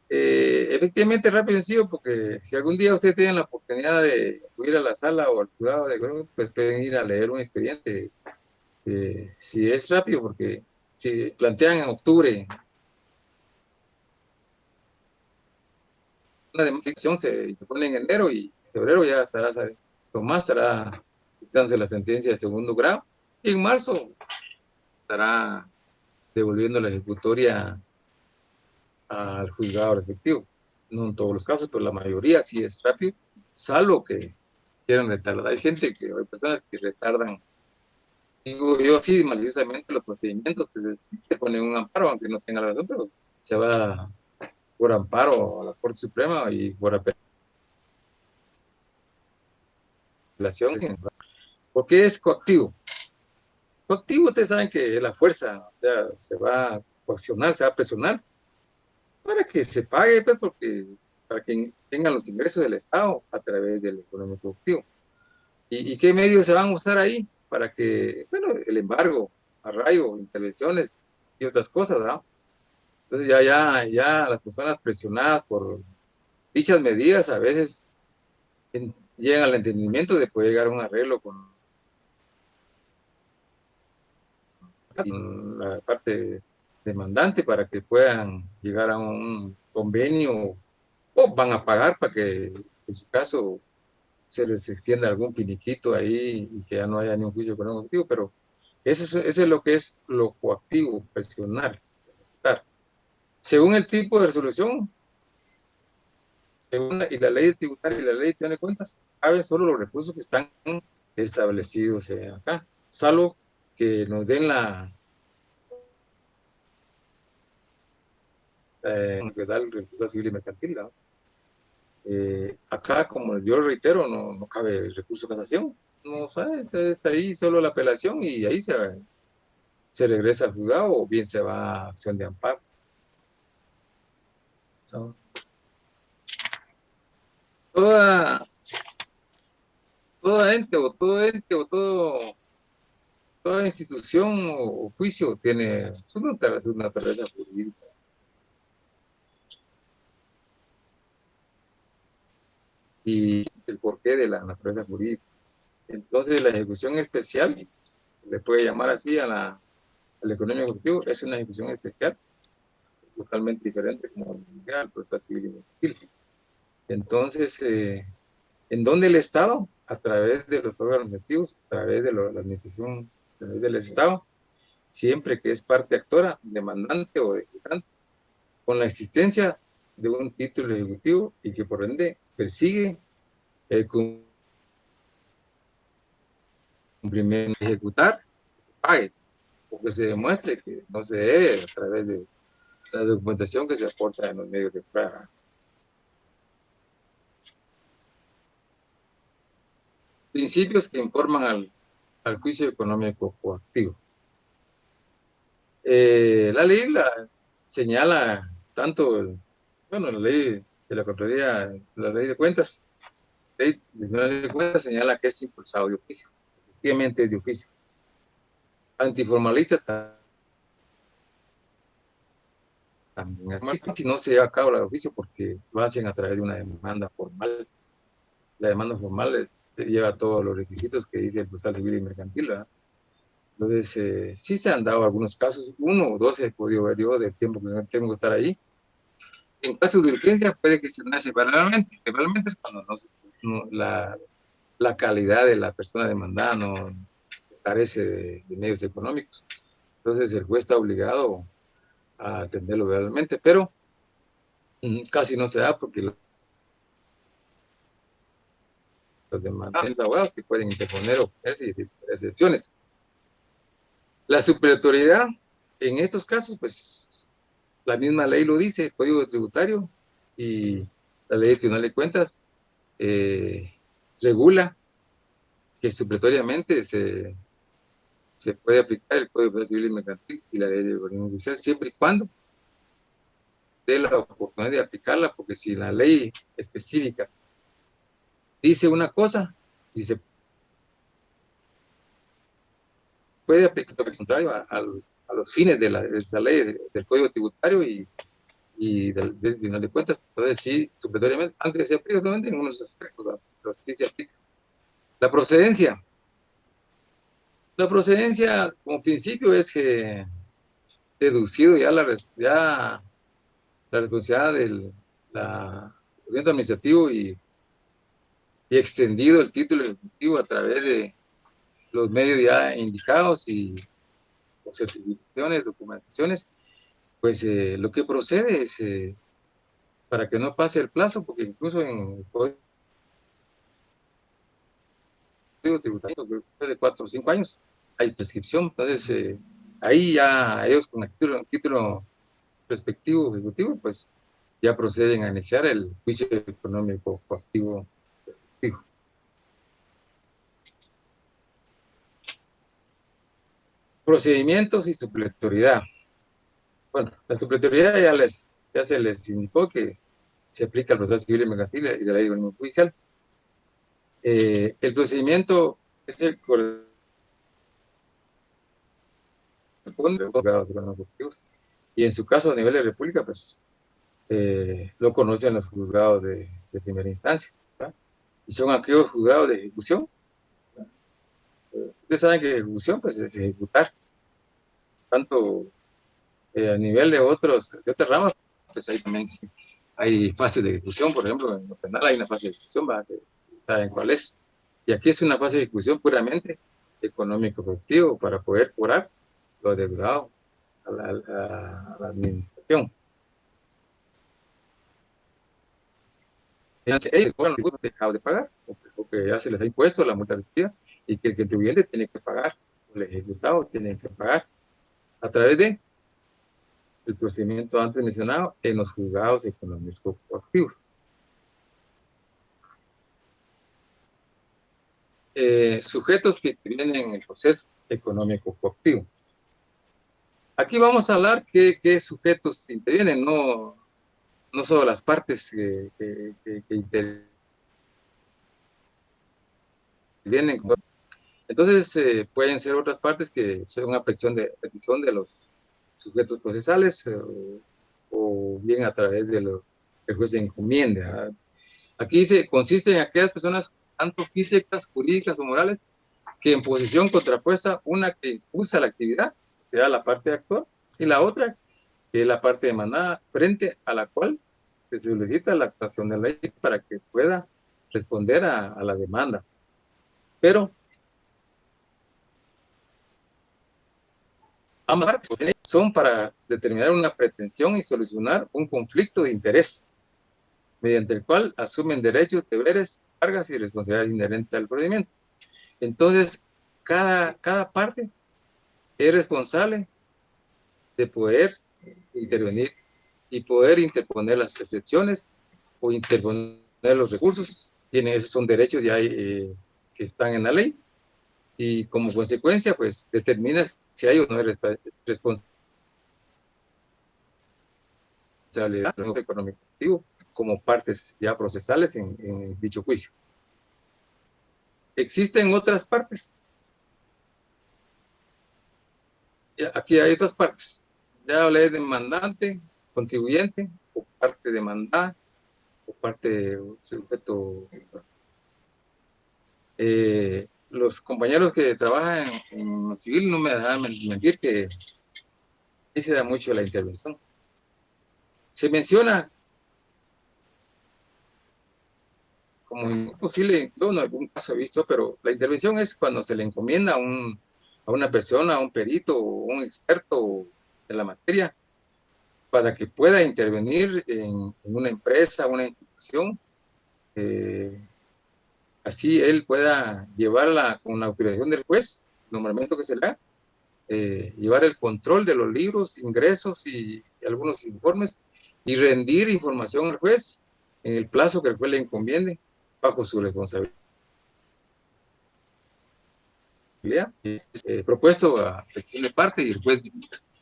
Speaker 2: Efectivamente rápido y sencillo, porque si algún día ustedes tienen la oportunidad de ir a la sala o al juzgado de gobierno, pues pueden ir a leer un expediente. Si es rápido, porque si plantean en octubre una demostración, se pone en enero y en febrero ya estará, lo más estará dictándose la sentencia de segundo grado, y en marzo estará devolviendo la ejecutoria al juzgado respectivo. No en todos los casos, pero la mayoría sí es rápido, salvo que quieran retardar. Hay gente hay personas que retardan, digo yo, sí, maliciosamente los procedimientos, sí te ponen un amparo, aunque no tenga la razón, pero se va por amparo a la Corte Suprema y por apelación. ¿Por qué es coactivo? Coactivo, ustedes saben que la fuerza, o sea, se va a coaccionar, se va a presionar para que se pague, pues, para que tengan los ingresos del Estado a través del económico coactivo. ¿Y qué medios se van a usar ahí? Para que, bueno, el embargo, arraigo, intervenciones y otras cosas, ¿no? Entonces ya las personas presionadas por dichas medidas a veces llegan al entendimiento de poder llegar a un arreglo con la parte demandante para que puedan llegar a un convenio o van a pagar para que en su caso se les extienda algún finiquito ahí y que ya no haya ningún juicio económico, pero eso es lo que es lo coactivo, presionar. Según el tipo de resolución, y la ley tributaria y la ley de cuentas, caben solo los recursos que están establecidos acá, salvo que nos den que da el recurso civil y mercantil, ¿no? Acá, como yo reitero, no cabe el recurso de casación, no sabes, está ahí solo la apelación y ahí se regresa al juzgado o bien se va a acción de amparo. Toda, toda institución o juicio tiene su naturaleza jurídica. Y el porqué de la naturaleza jurídica. Entonces, la ejecución especial, le puede llamar así al económico ejecutivo, es una ejecución especial, totalmente diferente como el proceso civil y mercantil. Entonces, ¿en dónde el Estado? A través de los órganos administrativos, a través de la administración, a través del Estado, siempre que es parte actora, demandante o ejecutante, con la existencia de un título ejecutivo y que por ende persigue el cumplimiento, ejecutar, pague, o que se demuestre que no se debe a través de la documentación que se aporta en los medios de prueba. Principios que informan al juicio económico coactivo. La ley señala tanto, la ley de la Contraloría, la ley de cuentas, ley de Tribunal de Cuentas señala que es impulsado de oficio, efectivamente es de oficio. Antiformalista también. Si no se lleva a cabo el oficio porque lo hacen a través de una demanda formal. La demanda formal lleva todos los requisitos que dice el procesal civil y mercantil, ¿verdad? Entonces, sí se han dado algunos casos, 1 o 2 he podido ver yo del tiempo que tengo que estar ahí. En casos de urgencia puede que se nace paralelamente. Realmente es cuando la calidad de la persona demandada no carece de medios económicos. Entonces, el juez está obligado a atenderlo realmente, pero casi no se da porque los demandantes abogados que pueden interponer o oponerse y excepciones. La superioridad en estos casos, pues la misma ley lo dice, el Código Tributario y la Ley de Tribunal de Cuentas regula que supletoriamente se puede aplicar el Código Civil y Mercantil y la Ley de Organismo Judicial siempre y cuando dé la oportunidad de aplicarla, porque si la ley específica dice una cosa y se puede aplicar lo contrario a los fines de esa ley del Código Tributario y del Tribunal de Cuentas, entonces sí, supletoriamente, aunque se aplica solamente en unos aspectos, ¿verdad? Pero sí se aplica. La procedencia. La procedencia, como principio, es que deducido ya la responsabilidad del procedimiento administrativo y extendido el título ejecutivo a través de los medios ya indicados y certificaciones, documentaciones, pues lo que procede es para que no pase el plazo, porque incluso en el Código Tributario, después de 4 o 5 años, hay prescripción. Entonces, ahí ya ellos con el título respectivo ejecutivo, pues ya proceden a iniciar el juicio económico coactivo. Procedimientos y supletoriedad. Bueno, la supletoriedad ya se les indicó que se aplica al proceso civil y mercantil y de la ley de organismo judicial. El procedimiento es el corresponde a los juzgados económicos y en su caso a nivel de república, pues lo conocen los juzgados de primera instancia, ¿verdad? Y son aquellos juzgados de ejecución. Ustedes saben que ejecución pues es ejecutar, tanto a nivel de otras ramas, pues ahí también hay fases de ejecución. Por ejemplo, en lo penal hay una fase de ejecución, ¿verdad? Que saben cuál es. Y aquí es una fase de ejecución puramente económico-productivo para poder cobrar lo adeudado a la administración. Ellos cobran los tributos dejado de pagar, o que ya se les ha impuesto la multa administrativa, y que el contribuyente tiene que pagar, o el ejecutado tiene que pagar a través de el procedimiento antes mencionado en los juzgados económicos coactivos. Sujetos que intervienen en el proceso económico coactivo. Aquí vamos a hablar qué sujetos intervienen, no solo las partes que intervienen. Entonces, pueden ser otras partes que son una petición de los sujetos procesales o bien a través de el juez de encomienda. Aquí consiste en aquellas personas, tanto físicas, jurídicas o morales, que en posición contrapuesta, una que impulsa la actividad, sea la parte de actor, y la otra, que es la parte demandada, frente a la cual se solicita la actuación de la ley para que pueda responder a la demanda. Pero ambas partes son para determinar una pretensión y solucionar un conflicto de interés, mediante el cual asumen derechos, deberes, cargas y responsabilidades inherentes al procedimiento. Entonces, cada parte es responsable de poder intervenir y poder interponer las excepciones o interponer los recursos. Esos son derechos ya que están en la ley, y como consecuencia, pues determina si hay o no responsabilidad económico activo como partes ya procesales en dicho juicio. existen otras partes. Aquí hay otras partes. Ya hablé de demandante, contribuyente, o parte demandada, o parte sujeto. Los compañeros que trabajan en lo civil no me dejan mentir que ahí se da mucho la intervención. Se menciona como imposible, yo no algún caso he visto, pero la intervención es cuando se le encomienda a una persona, a un perito o un experto en la materia, para que pueda intervenir en una empresa, una institución, así él pueda llevarla con la autorización del juez, nombramiento que se le da, llevar el control de los libros, ingresos y algunos informes y rendir información al juez en el plazo que el juez le encomiende bajo su responsabilidad. Propuesto a petición de parte y el juez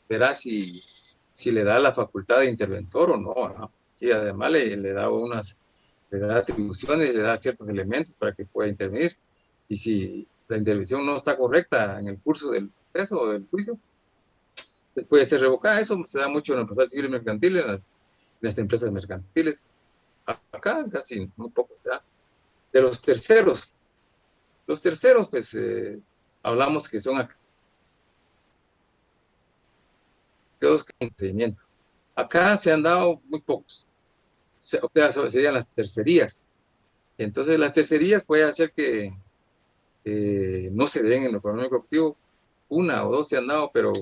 Speaker 2: verá si le da la facultad de interventor o no, ¿no? Y además le da atribuciones, le da ciertos elementos para que pueda intervenir. Y si la intervención no está correcta en el curso del proceso o del juicio, pues puede ser revocada. Eso se da mucho en el proceso civil y mercantil, en las empresas mercantiles. Acá casi muy poco se da. De los terceros, pues hablamos que son aquellos que procedimiento. Acá se han dado muy pocos. O sea, serían las tercerías. Entonces, las tercerías puede hacer que no se den en lo económico activo. Una o dos se han dado, pero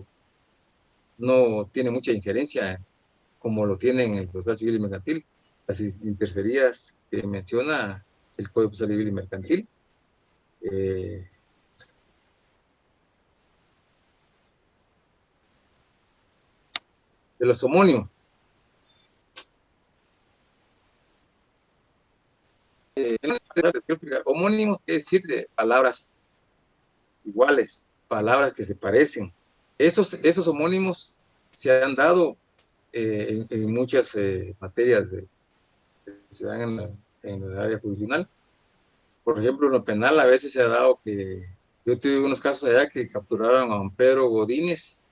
Speaker 2: no tiene mucha injerencia como lo tienen en el proceso civil y mercantil. Las tercerías que menciona el Código Civil y Mercantil. De los homónimos. Homónimos quiere decir de palabras iguales, palabras que se parecen. Esos homónimos se han dado en muchas materias que se dan en el área judicial. Por ejemplo, en lo penal a veces se ha dado que yo tuve unos casos allá que capturaron a don Pedro Godínez,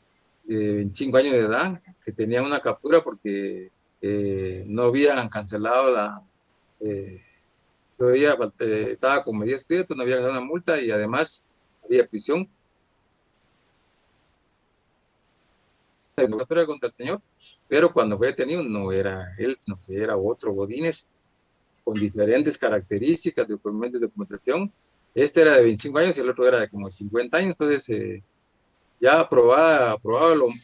Speaker 2: de 25 años de edad, que tenía una captura porque no habían cancelado estaba con medidas estudiantes, no había ganado una multa y además había prisión. Captura contra el señor, pero cuando fue detenido no era él, sino que era otro Godínez con diferentes características de documentación. Este era de 25 años y el otro era de como 50 años, entonces ya aprobaba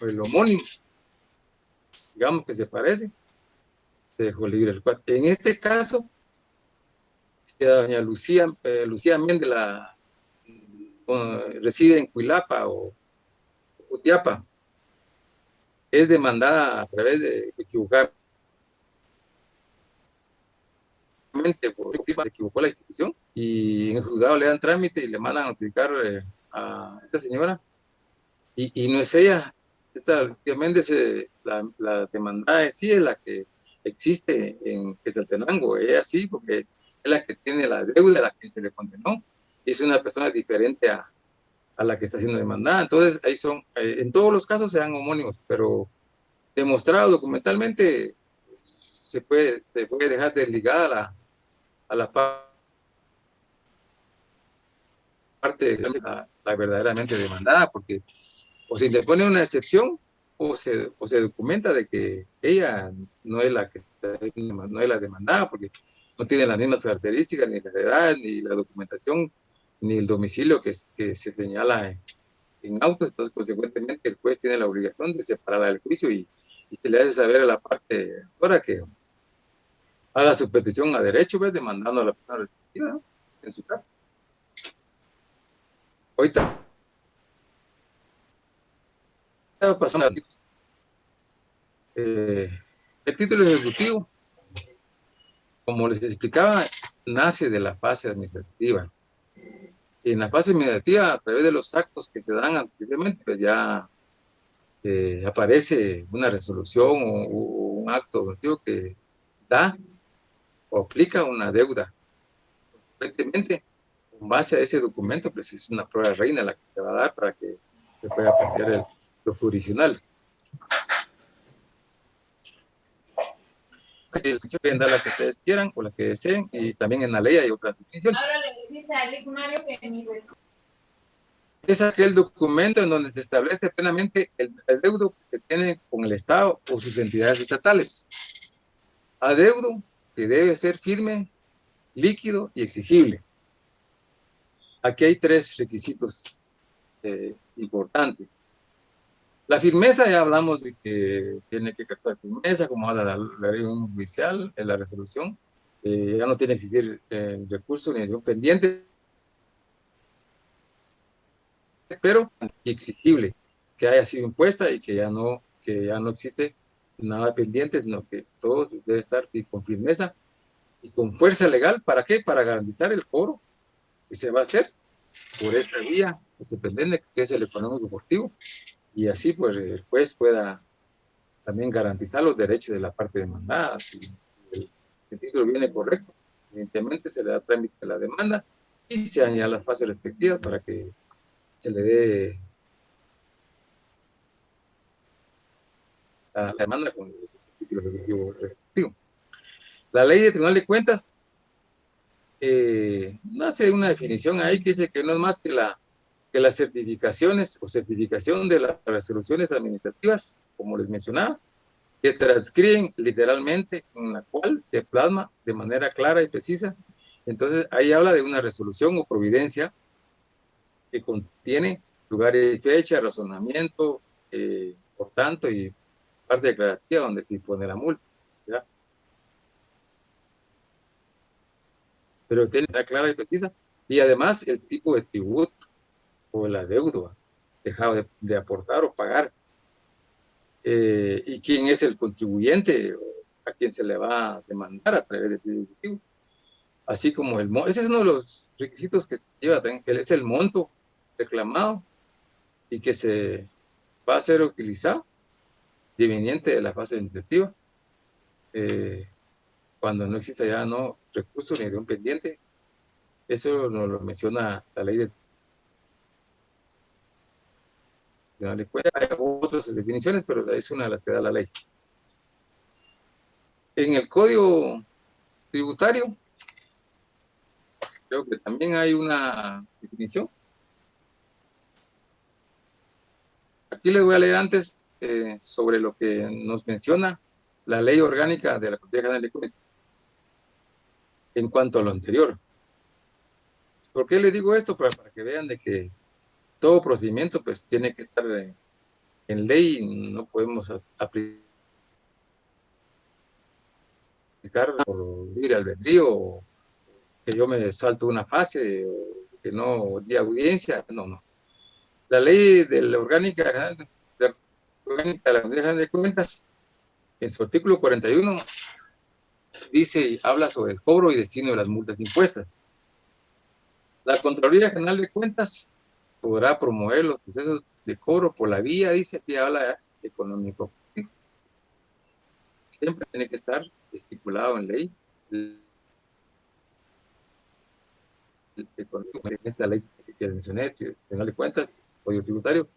Speaker 2: el homónimo, digamos que se parece, se dejó libre el cuate. En este caso, doña Lucía Méndez reside en Cuilapa o Utiapa, es demandada a través de equivocadamente, se equivocó la institución y en el juzgado le dan trámite y le mandan a notificar a esta señora y no es ella. Esta Lucía Méndez, la demandada sí es la que existe en Quetzaltenango, ella sí, porque es la que tiene la deuda, la que se le condenó, es una persona diferente a la que está siendo demandada. Entonces, ahí son, en todos los casos se dan homónimos, pero demostrado documentalmente se puede dejar desligada a la parte de la verdaderamente demandada, porque o se interpone una excepción o se documenta de que ella no es la que no es la demandada, porque no tiene las mismas características, ni la edad, ni la documentación, ni el domicilio que se señala en autos. Entonces, consecuentemente, el juez tiene la obligación de separarla del juicio y se le hace saber a la parte ahora que haga su petición a derecho, ¿ves? Demandando a la persona respectiva, ¿no? En su caso. Ahorita pasando el título ejecutivo, como les explicaba, nace de la fase administrativa. En la fase administrativa, a través de los actos que se dan anteriormente, pues ya aparece una resolución o un acto administrativo que da o aplica una deuda. Consecuentemente, con base a ese documento, pues es una prueba reina la que se va a dar para que se pueda plantear lo jurisdiccional. Se pueden dar la que ustedes quieran o la que deseen, y también en la ley hay otras definiciones.
Speaker 3: Ahora le dice a Eric Mario que mi
Speaker 2: es aquel documento en donde se establece plenamente el adeudo que se tiene con el Estado o sus entidades estatales. Adeudo que debe ser firme, líquido y exigible. Aquí hay 3 requisitos importantes. La firmeza, ya hablamos de que tiene que causar firmeza, como habla la ley judicial, en la resolución. Ya no tiene que existir recurso ni un pendiente, pero exigible, que haya sido impuesta y que ya no existe nada pendiente, sino que todo debe estar con firmeza y con fuerza legal. ¿Para qué? Para garantizar el cobro que se va a hacer por esta vía que se pretende, que es el económico deportivo, y así pues el juez pueda también garantizar los derechos de la parte demandada. Si el título viene correcto, evidentemente se le da trámite a la demanda y se añaden las fases respectivas para que se le dé la demanda con el título respectivo. La ley de Tribunal de Cuentas hace una definición ahí que dice que no es más que las certificaciones o certificación de las resoluciones administrativas, como les mencionaba, que transcriben literalmente, en la cual se plasma de manera clara y precisa. Entonces, ahí habla de una resolución o providencia que contiene lugar y fecha, razonamiento, por tanto, y parte declarativa donde se pone la multa, ¿ya? Pero tiene que estar clara y precisa. Y además, el tipo de tributo o el adeudo dejado de aportar o pagar. Y quién es el contribuyente a quien se le va a demandar a través del tributivo. Así como ese es uno de los requisitos que lleva, que es el monto reclamado y que se va a ser utilizado dependiente de la fase administrativa, cuando no exista ya recurso ni de un pendiente. Eso nos lo menciona la ley de Tribunal de Cuentas. Hay otras definiciones, pero es una de las que da la ley. En el Código Tributario, creo que también hay una definición. Aquí les voy a leer antes sobre lo que nos menciona la Ley Orgánica de la Procuraduría General de Cuentas en cuanto a lo anterior. ¿Por qué les digo esto? Para que vean de que todo procedimiento pues tiene que estar en ley, y no podemos aplicar por libre albedrío, o que yo me salto una fase, o que no di audiencia. No. La ley de la orgánica de la Procuraduría General de Cuentas, en su artículo 41, dice y habla sobre el cobro y destino de las multas impuestas. La Contraloría General de Cuentas podrá promover los procesos de cobro por la vía, dice, aquí habla económico. Siempre tiene que estar estipulado en ley. En esta ley que mencioné, Tribunal de Cuentas, Código Tributario,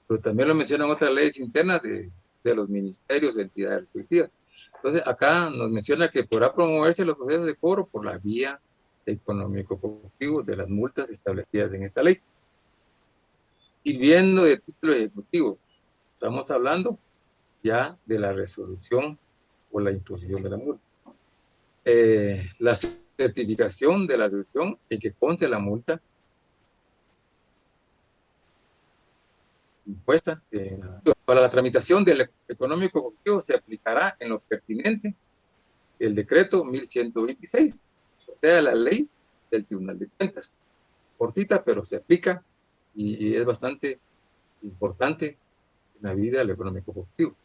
Speaker 2: pero también lo mencionan otras leyes internas de los ministerios o entidades respectivas. Entonces, acá nos menciona que podrá promoverse los procesos de cobro por la vía económico-productivo de las multas establecidas en esta ley. Y viendo de título ejecutivo, estamos hablando ya de la resolución o la imposición de la multa. La certificación de la resolución en que conste la multa impuesta. Para la tramitación del económico productivo se aplicará en lo pertinente el decreto 1126, o sea, la ley del Tribunal de Cuentas. Cortita, pero se aplica y es bastante importante en la vida del económico productivo.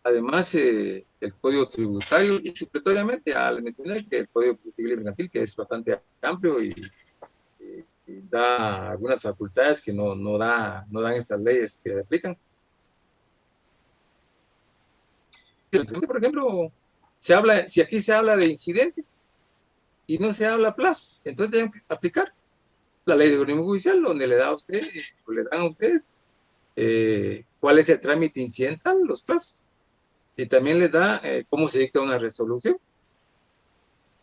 Speaker 2: Además, el Código Tributario, y supletoriamente les mencioné que el Código Civil y Mercantil, que es bastante amplio y da algunas facultades que no dan estas leyes que aplican. Por ejemplo, si aquí se habla de incidente y no se habla a plazos, entonces tienen que aplicar. la ley de organismo judicial, donde le da a usted, o le dan a ustedes cuál es el trámite incidental, los plazos. Y también les da cómo se dicta una resolución,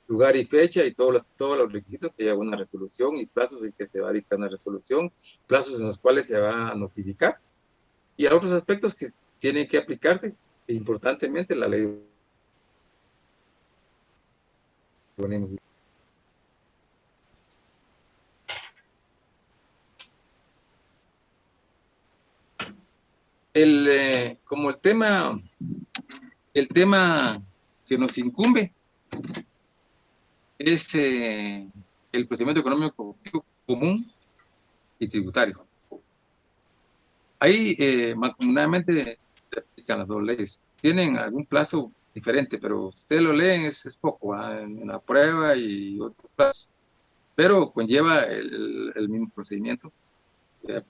Speaker 2: lugar y fecha y todos los requisitos que lleva una resolución y plazos en que se va a dictar una resolución, plazos en los cuales se va a notificar y a otros aspectos que tienen que aplicarse, importantemente la ley de organismo judicial. Como el tema que nos incumbe es el procedimiento económico común y tributario. Ahí mancomunadamente se aplican las dos leyes. Tienen algún plazo diferente, pero si ustedes lo leen es poco, en la prueba y otros plazos, pero conlleva el mismo procedimiento.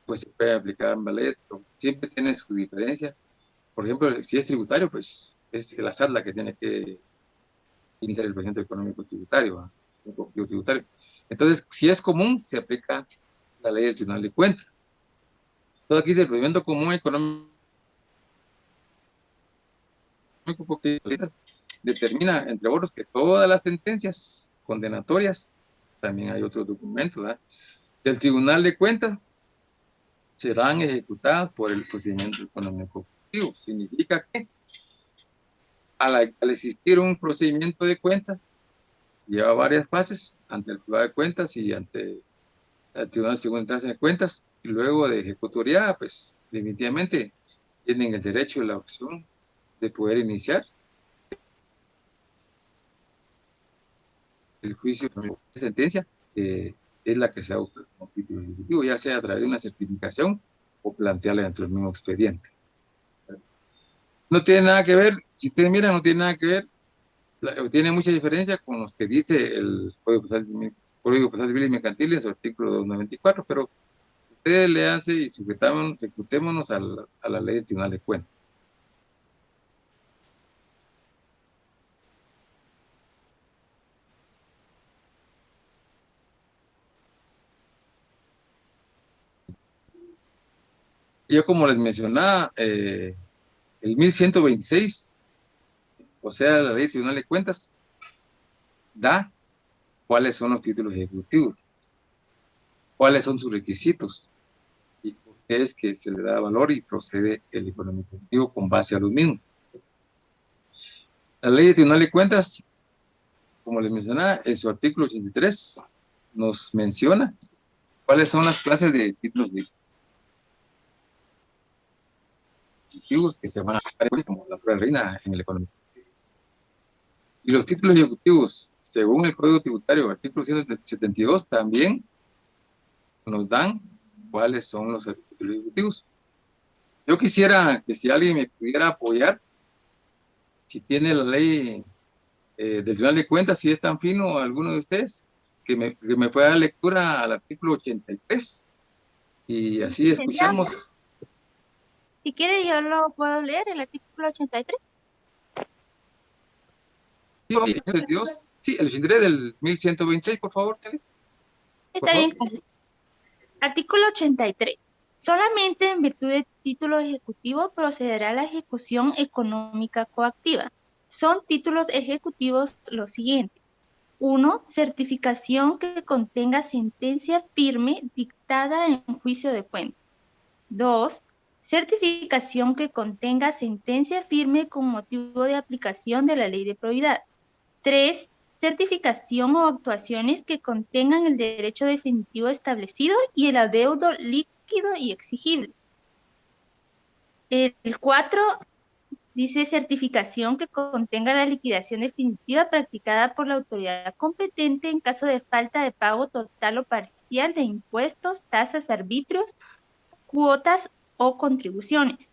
Speaker 2: Pues se puede aplicar ambas leyes, pero siempre tiene su diferencia. Por ejemplo, si es tributario, pues es la SAT la que tiene que iniciar el procedimiento económico tributario, tributario. Entonces, si es común, se aplica la ley del Tribunal de Cuentas. Todo aquí dice el procedimiento común económico porque determina, entre otros, que todas las sentencias condenatorias, también hay otros documentos, ¿verdad?, del Tribunal de Cuentas serán ejecutadas por el procedimiento económico ejecutivo. Significa que al existir un procedimiento de cuentas, lleva varias fases ante el Tribunal de Cuentas y ante el Tribunal de Segunda Instancia de Cuentas, y luego de ejecutoriada, pues definitivamente tienen el derecho y la opción de poder iniciar el juicio de sentencia, es la que se usa como título ejecutivo, ya sea a través de una certificación o plantearla dentro del mismo expediente. No tiene nada que ver, si ustedes miran, no tiene nada que ver, tiene mucha diferencia con los que dice el Código Procesal Civil y Mercantil, su artículo 294, pero ustedes léanse y sujetémonos a la ley del Tribunal de Cuentas. Yo, como les mencionaba, el 1126, o sea, la ley del Tribunal de Cuentas, da cuáles son los títulos ejecutivos, cuáles son sus requisitos y por qué es que se le da valor y procede el económico ejecutivo con base a los mismos. La ley del Tribunal de Cuentas, como les mencionaba, en su artículo 83 nos menciona cuáles son las clases de títulos ejecutivos que se van a dar como la prueba reina en el económico. Y los títulos ejecutivos, según el Código Tributario, artículo 172, también nos dan cuáles son los títulos ejecutivos. Yo quisiera que si alguien me pudiera apoyar, si tiene la ley del Tribunal de Cuentas, si es tan fino alguno de ustedes, que me pueda dar lectura al artículo 83 y así escuchamos.
Speaker 4: Si quiere, yo lo puedo leer, el artículo 83.
Speaker 2: Sí, el 83 del 1126, por favor.
Speaker 4: Está bien. Artículo 83. Solamente en virtud de título ejecutivo procederá la ejecución económica coactiva. Son títulos ejecutivos los siguientes. 1. Certificación que contenga sentencia firme dictada en juicio de cuentas. 2. Certificación que contenga sentencia firme con motivo de aplicación de la ley de probidad. 3. Certificación o actuaciones que contengan el derecho definitivo establecido y el adeudo líquido y exigible. El 4 dice certificación que contenga la liquidación definitiva practicada por la autoridad competente en caso de falta de pago total o parcial de impuestos, tasas, arbitrios, cuotas o contribuciones.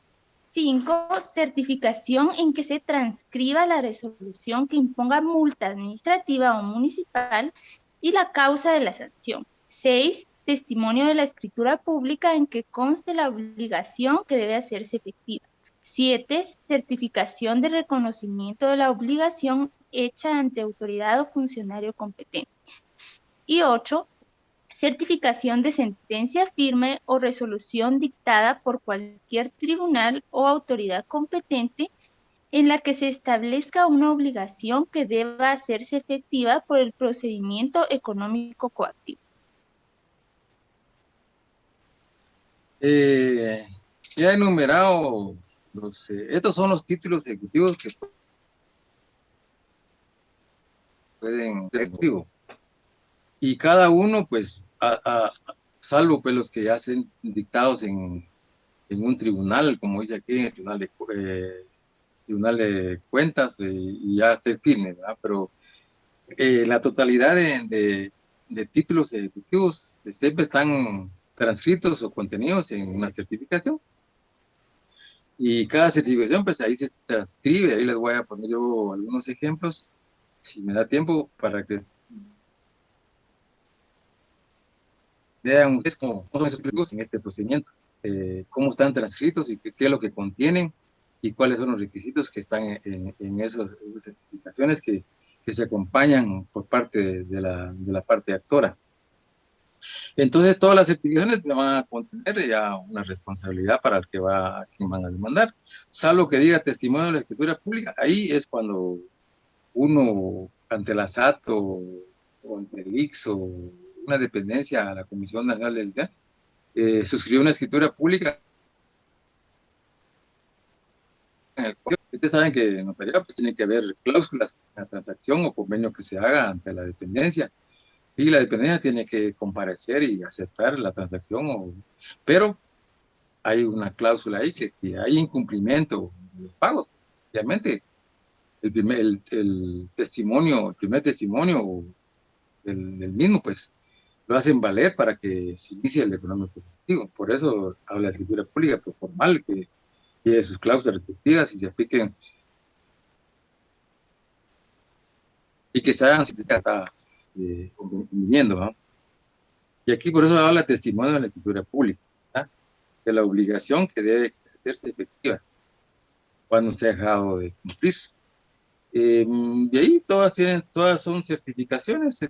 Speaker 4: 5. Certificación en que se transcriba la resolución que imponga multa administrativa o municipal y la causa de la sanción. 6. Testimonio de la escritura pública en que conste la obligación que debe hacerse efectiva. 7. Certificación de reconocimiento de la obligación hecha ante autoridad o funcionario competente. Y 8. Certificación de sentencia firme o resolución dictada por cualquier tribunal o autoridad competente en la que se establezca una obligación que deba hacerse efectiva por el procedimiento económico coactivo.
Speaker 2: Ya he enumerado estos son los títulos ejecutivos que pueden ser ejecutivos. Y cada uno, pues, salvo pues los que ya sean dictados en un tribunal, como dice aquí, en el tribunal de cuentas, y ya esté firme, ¿verdad? Pero la totalidad de títulos ejecutivos siempre están transcritos o contenidos en una certificación. Y cada certificación, pues ahí se transcribe, ahí les voy a poner yo algunos ejemplos, si me da tiempo, para que vean ustedes cómo son esos pliegos en este procedimiento, cómo están transcritos y qué es lo que contienen y cuáles son los requisitos que están en esas certificaciones que se acompañan por parte de la parte actora. Entonces, todas las certificaciones me van a contener ya una responsabilidad para el que a quien van a demandar, salvo que diga testimonio de la escritura pública. Ahí es cuando uno, ante la SAT o ante el IX o una dependencia a la Comisión Nacional de Electricidad, suscribió una escritura pública. Ustedes saben que en notariado pues, tiene que haber cláusulas en la transacción o convenio que se haga ante la dependencia. Y la dependencia tiene que comparecer y aceptar la transacción, pero hay una cláusula ahí que si hay incumplimiento de los pagos, obviamente el primer testimonio del mismo, pues lo hacen valer para que se inicie el económico efectivo. Por eso habla de escritura pública, pero formal, que tiene sus cláusulas respectivas y se apliquen y que se hagan conviniendo, ¿no? Y aquí por eso habla testimonio de la escritura pública, ¿no? De la obligación que debe hacerse efectiva cuando se ha dejado de cumplir. Y ahí todas son certificaciones, y,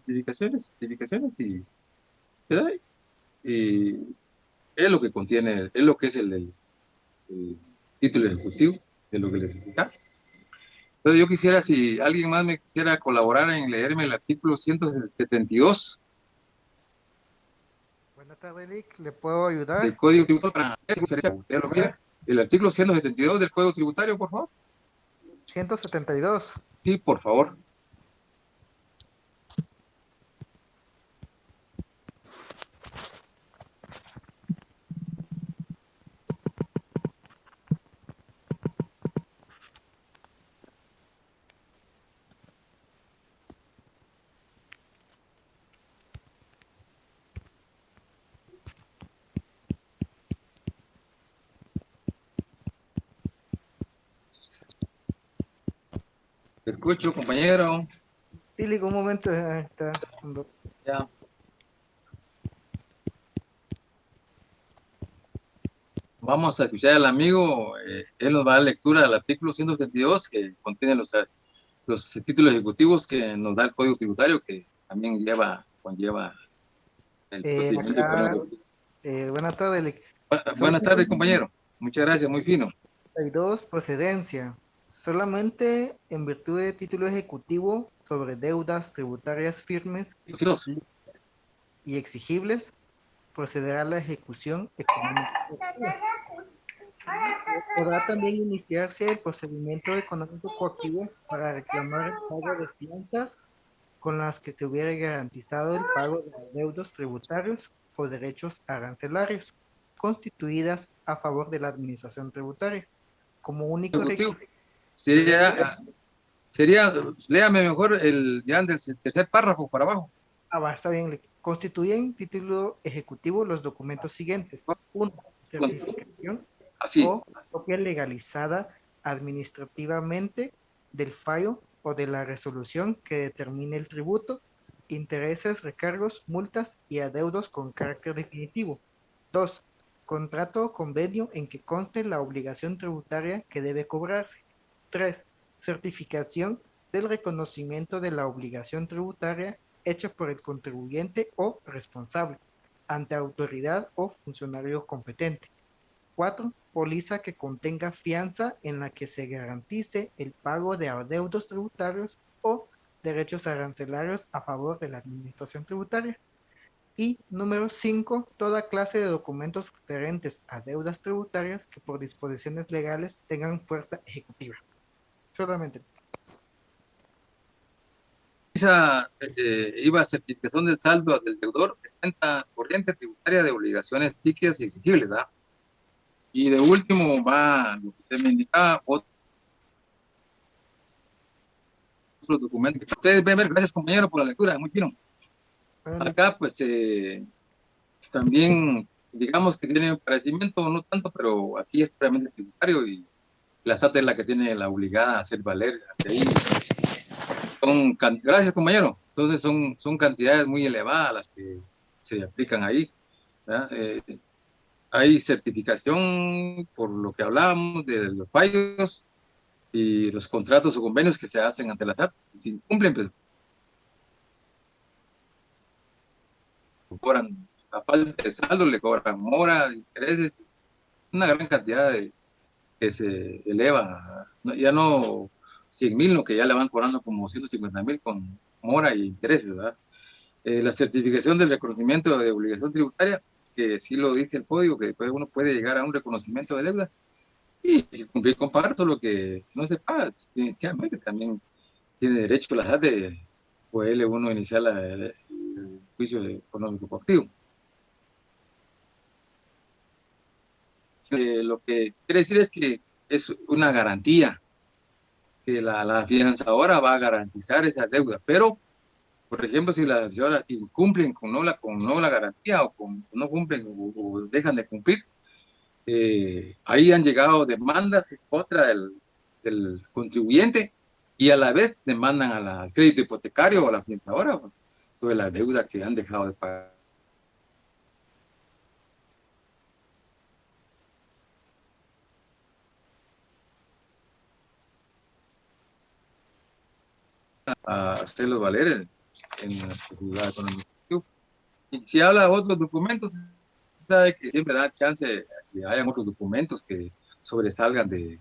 Speaker 2: ¿verdad? Y es lo que contiene, es lo que es el título ejecutivo de lo que les explica. Entonces yo quisiera, si alguien más me quisiera colaborar en leerme el artículo 172.
Speaker 5: Buenas tardes, Lick. ¿Le puedo ayudar?
Speaker 2: Del Código Tributario. Usted lo mira. El artículo 172 del Código Tributario, por favor.
Speaker 5: 172.
Speaker 2: Sí, por favor. Te escucho, compañero.
Speaker 5: Sí, Lick, un momento.
Speaker 2: Ya. Vamos a escuchar al amigo. Él nos va a dar lectura del artículo 172 que contiene los títulos ejecutivos que nos da el Código Tributario, que también conlleva el procedimiento económico.
Speaker 5: Buenas tardes, Lick.
Speaker 2: Buenas tardes, compañero. Muchas gracias, muy fino.
Speaker 5: 172, procedencia. Solamente en virtud de título ejecutivo sobre deudas tributarias firmes y exigibles, procederá a la ejecución económica. Podrá también iniciarse el procedimiento económico coactivo para reclamar el pago de fianzas con las que se hubiera garantizado el pago de los deudos tributarios o derechos arancelarios constituidas a favor de la administración tributaria. Como único requisito.
Speaker 2: Sería, léame mejor ya del tercer párrafo para abajo.
Speaker 5: Está bien. Constituyen título ejecutivo los documentos siguientes. 1. Certificación o copia legalizada administrativamente del fallo o de la resolución que determine el tributo, intereses, recargos, multas y adeudos con carácter definitivo. 2. Contrato o convenio en que conste la obligación tributaria que debe cobrarse. 3. Certificación del reconocimiento de la obligación tributaria hecha por el contribuyente o responsable ante autoridad o funcionario competente. 4. Póliza que contenga fianza en la que se garantice el pago de adeudos tributarios o derechos arancelarios a favor de la administración tributaria. Y número 5, toda clase de documentos referentes a deudas tributarias que por disposiciones legales tengan fuerza ejecutiva. Solamente.
Speaker 2: Esa IVA certificación del saldo del deudor de cuenta corriente tributaria de obligaciones líquidas y exigibles, ¿verdad? Y de último va lo que usted me indicaba, otros documentos que ustedes ven ver. Gracias, compañero, por la lectura, muy fino. Acá, pues, también, digamos que tiene un parecimiento, no tanto, pero aquí es puramente tributario y la SAT es la que tiene la obligada a hacer valer. Ahí gracias, compañero. Entonces son cantidades muy elevadas las que se aplican ahí, ¿verdad? Hay certificación por lo que hablábamos de los fallos y los contratos o convenios que se hacen ante la SAT. Si cumplen, pues cobran a falta de saldo, le cobran mora, intereses, una gran cantidad que se eleva, ya no 100,000, lo que ya le van cobrando como 150,000 con mora y intereses, ¿verdad? La certificación del reconocimiento de obligación tributaria, que sí lo dice el código, que después uno puede llegar a un reconocimiento de deuda y cumplir con pagar todo lo que, si no se paga, definitivamente también tiene derecho a la edad de poderle uno iniciar el juicio económico coactivo. Lo que quiere decir es que es una garantía, que la fianzadora va a garantizar esa deuda, pero, por ejemplo, si las fianzadoras incumplen con no la garantía o no cumplen o dejan de cumplir, ahí han llegado demandas en contra del contribuyente y a la vez demandan al crédito hipotecario o a la fianzadora sobre la deuda que han dejado de pagar. A hacerlos valer en la actividad económica. Y si habla de otros documentos, sabe que siempre da chance de que hayan otros documentos que sobresalgan de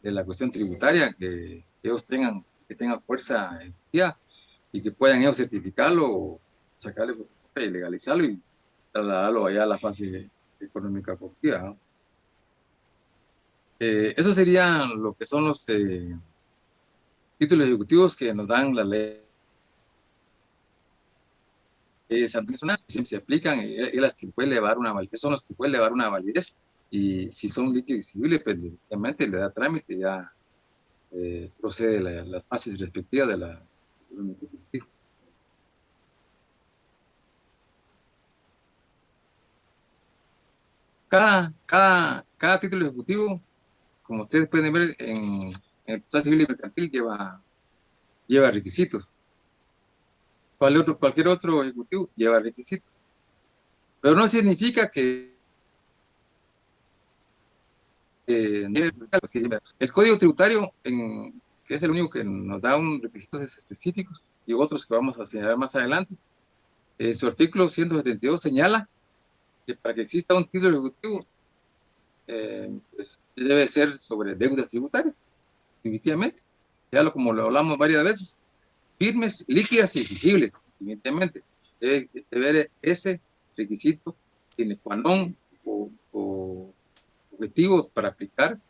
Speaker 2: la cuestión tributaria, que ellos tengan fuerza y que puedan ellos certificarlo o sacarle y legalizarlo y trasladarlo allá a la fase económica coactiva, ¿no? Eso serían lo que son los títulos ejecutivos que nos dan la ley sancionales, siempre se aplican y las que pueden elevar una validez, son los que pueden elevar una validez, y si son líquidos exigibles, pues obviamente le da trámite y ya procede las fases respectivas de la. Cada título ejecutivo, como ustedes pueden ver en el proceso civil y mercantil, lleva requisitos. Cualquier otro ejecutivo lleva requisitos. Pero no significa que el Código Tributario, que es el único que nos da unos requisitos específicos y otros que vamos a señalar más adelante, su artículo 172 señala que para que exista un título ejecutivo pues, debe ser sobre deudas tributarias, definitivamente. Como lo hablamos varias veces, firmes, líquidas y exigibles, definitivamente. Debe haber ese requisito sine qua non o objetivo para aplicar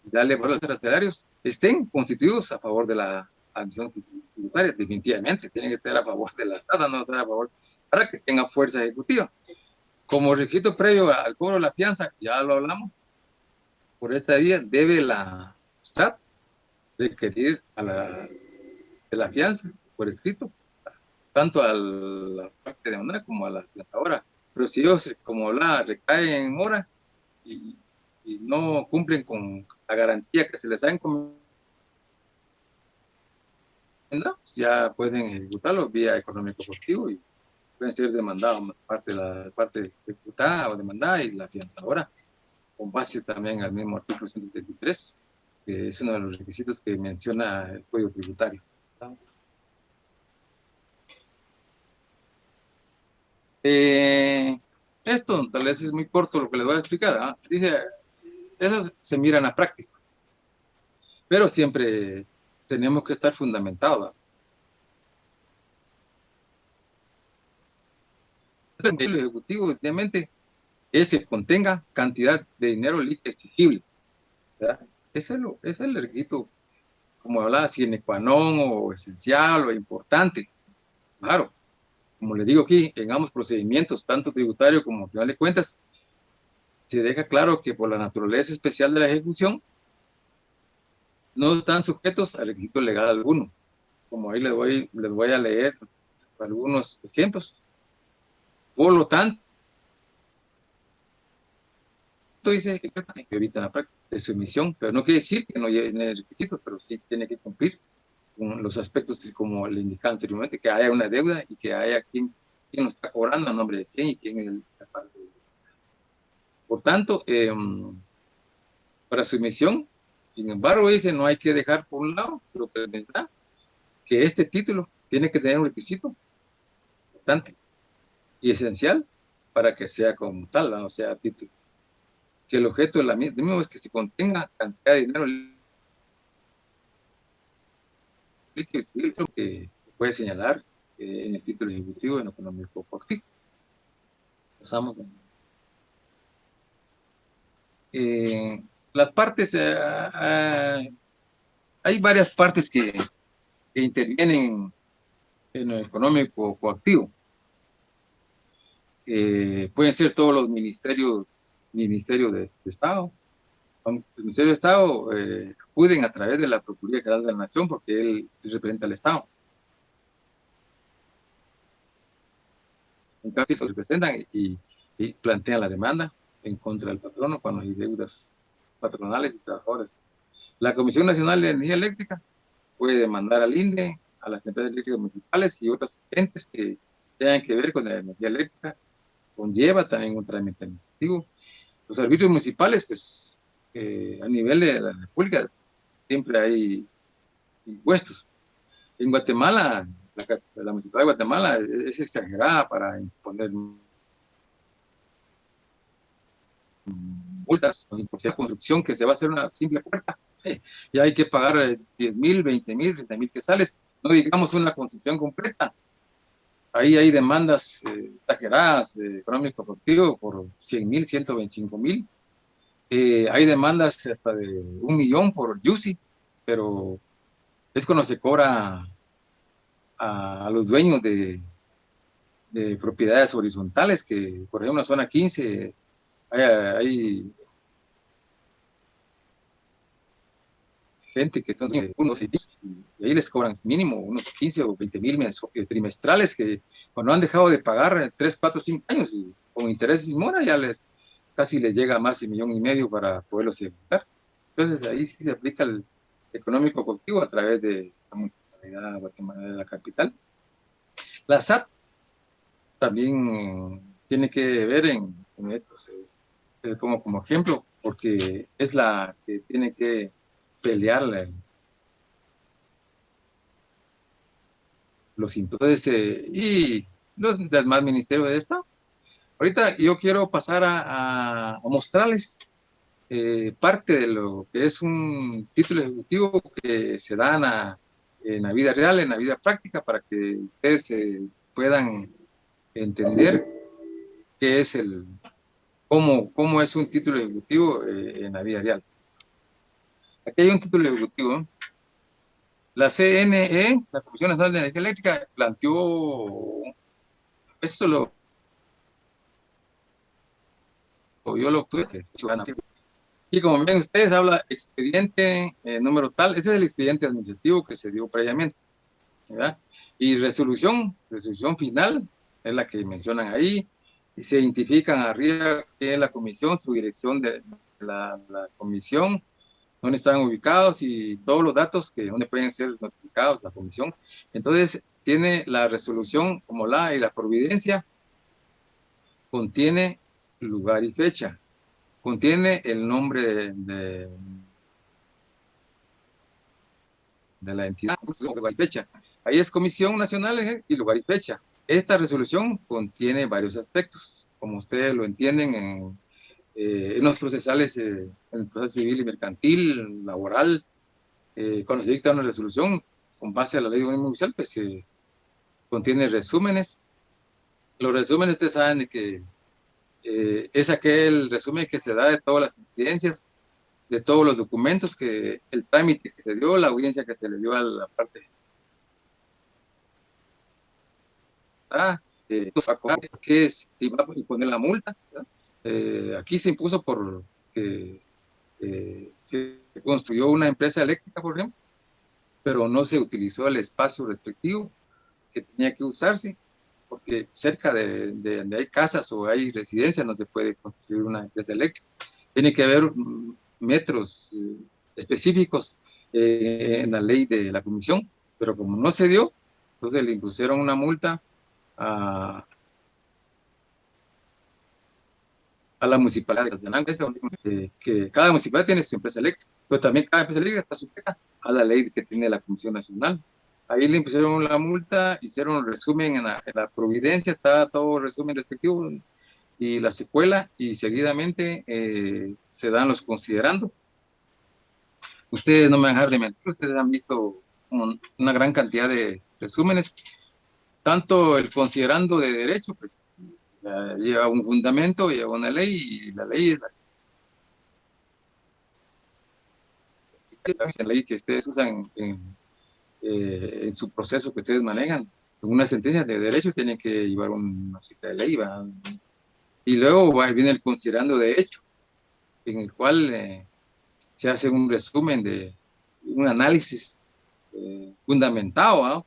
Speaker 2: y darle valor a los arancelarios, estén constituidos a favor de la administración tributaria. Definitivamente tienen que estar a favor de la Estado, no estar a favor, para que tenga fuerza ejecutiva. Como requisito previo al cobro de la fianza, ya lo hablamos, por esta vía debe la SAT requerir de la fianza por escrito, tanto a la parte demandada como a la fianzadora. Pero si ellos, como recaen en mora y no cumplen con la garantía que se les ha encomendado, ya pueden ejecutarlo vía económico coactivo y pueden ser demandados más parte de la parte ejecutada o demandada y la fianzadora, con base también al mismo artículo 133 que es uno de los requisitos que menciona el Código Tributario. Esto tal vez es muy corto lo que les voy a explicar. ¿Ah? Dice, eso se mira en la práctica, pero siempre tenemos que estar fundamentados. El ejecutivo, obviamente, es que contenga cantidad de dinero líquido exigible. ¿Verdad? Ese es el requisito, como hablaba, sine qua non o esencial o importante. Claro, como le digo aquí, en ambos procedimientos, tanto tributario como tribunal de cuentas, se deja claro que por la naturaleza especial de la ejecución, no están sujetos al requisito legal alguno. Como ahí les voy a leer algunos ejemplos. Por lo tanto, dice que ahorita en la práctica de su emisión, pero no quiere decir que no lleve requisitos, pero sí tiene que cumplir con los aspectos como le indicaba anteriormente, que haya una deuda y que haya quién lo está cobrando, a nombre de quién y quién es el parte. Por tanto, para su emisión, sin embargo, dice, no hay que dejar por un lado lo que les da, que este título tiene que tener un requisito importante y esencial para que sea como tal, ¿no? O sea, título. Que el objeto de la misma es que se contenga cantidad de dinero que puede señalar en el título ejecutivo en lo económico coactivo. Pasamos. Las partes, hay varias partes que intervienen en lo económico coactivo. Pueden ser todos los ministerios de Estado. El Ministerio de Estado acuden a través de la Procuraduría General de la Nación porque él representa al Estado. En cambio, se representan y plantean la demanda en contra del patrono cuando hay deudas patronales y trabajadores. La Comisión Nacional de Energía Eléctrica puede demandar al INDE, a las empresas eléctricas municipales y otros entes que tengan que ver con la energía eléctrica. Conlleva también un trámite administrativo. Los arbitrios municipales, pues, a nivel de la República, siempre hay impuestos. En Guatemala, la Municipalidad de Guatemala es exagerada para imponer multas o imposición de construcción que se va a hacer una simple puerta. Ya hay que pagar 10,000, 20,000, 30,000 quetzales. No digamos una construcción completa. Ahí hay demandas exageradas económico productivo por 100,000, 125,000. Hay demandas hasta de 1,000,000 por UCI, pero es cuando se cobra a los dueños de propiedades horizontales, que por ejemplo en la zona 15 hay gente que son unos y ahí les cobran mínimo unos 15 o 20,000 trimestrales que cuando han dejado de pagar 3, 4, 5 años y con intereses y mora ya casi les llega a más de 1,5 millones para poderlos ejecutar. Entonces ahí sí se aplica el económico coactivo a través de la Municipalidad de Guatemala de la capital. La SAT también tiene que ver en estos como ejemplo, porque es la que tiene que pelearle los impuestos y los demás ministerios de Estado. Ahorita yo quiero pasar a mostrarles parte de lo que es un título ejecutivo que se da en la vida real, en la vida práctica, para que ustedes puedan entender qué es cómo es un título ejecutivo en la vida real. Aquí hay un título ejecutivo. La CNE, la Comisión Nacional de Energía Eléctrica, planteó, esto yo lo obtuve, y como ven ustedes, habla expediente número tal, ese es el expediente administrativo que se dio previamente, ¿verdad? Y resolución final, es la que mencionan ahí, y se identifican arriba que es la comisión, su dirección de la comisión, dónde están ubicados y todos los datos donde pueden ser notificados la comisión. Entonces, tiene la resolución como y la providencia, contiene lugar y fecha, contiene el nombre la entidad, lugar y fecha. Ahí es Comisión Nacional y lugar y fecha. Esta resolución contiene varios aspectos, como ustedes lo entienden en los procesales, en el proceso civil y mercantil, laboral. Cuando se dicta una resolución con base a la ley de organismo judicial, pues contiene resúmenes. Los resúmenes, ustedes saben de que es aquel resumen que se da de todas las incidencias, de todos los documentos, que el trámite que se dio, la audiencia que se le dio a la parte que es si va a imponer la multa. Aquí se impuso por que se construyó una empresa eléctrica, por ejemplo, pero no se utilizó el espacio respectivo que tenía que usarse, porque cerca de donde hay casas o hay residencias no se puede construir una empresa eléctrica. Tiene que haber metros específicos en la ley de la comisión, pero como no se dio, entonces le impusieron una multa a la municipalidad de Tenango, que cada municipalidad tiene su empresa eléctrica, pero también cada empresa eléctrica está sujeta a la ley que tiene la Comisión Nacional. Ahí le impusieron la multa, hicieron un resumen en la providencia, está todo el resumen respectivo y la secuela, y seguidamente se dan los considerando. Ustedes no me van a dejar de mentir, ustedes han visto una gran cantidad de resúmenes, tanto el considerando de derecho, pues lleva un fundamento, lleva una ley, y la ley es la ley que ustedes usan en su proceso que ustedes manejan. Una sentencia de derecho tiene que llevar una cita de ley, ¿va? Y luego viene el considerando de hecho, en el cual se hace un resumen de un análisis fundamentado, ¿no?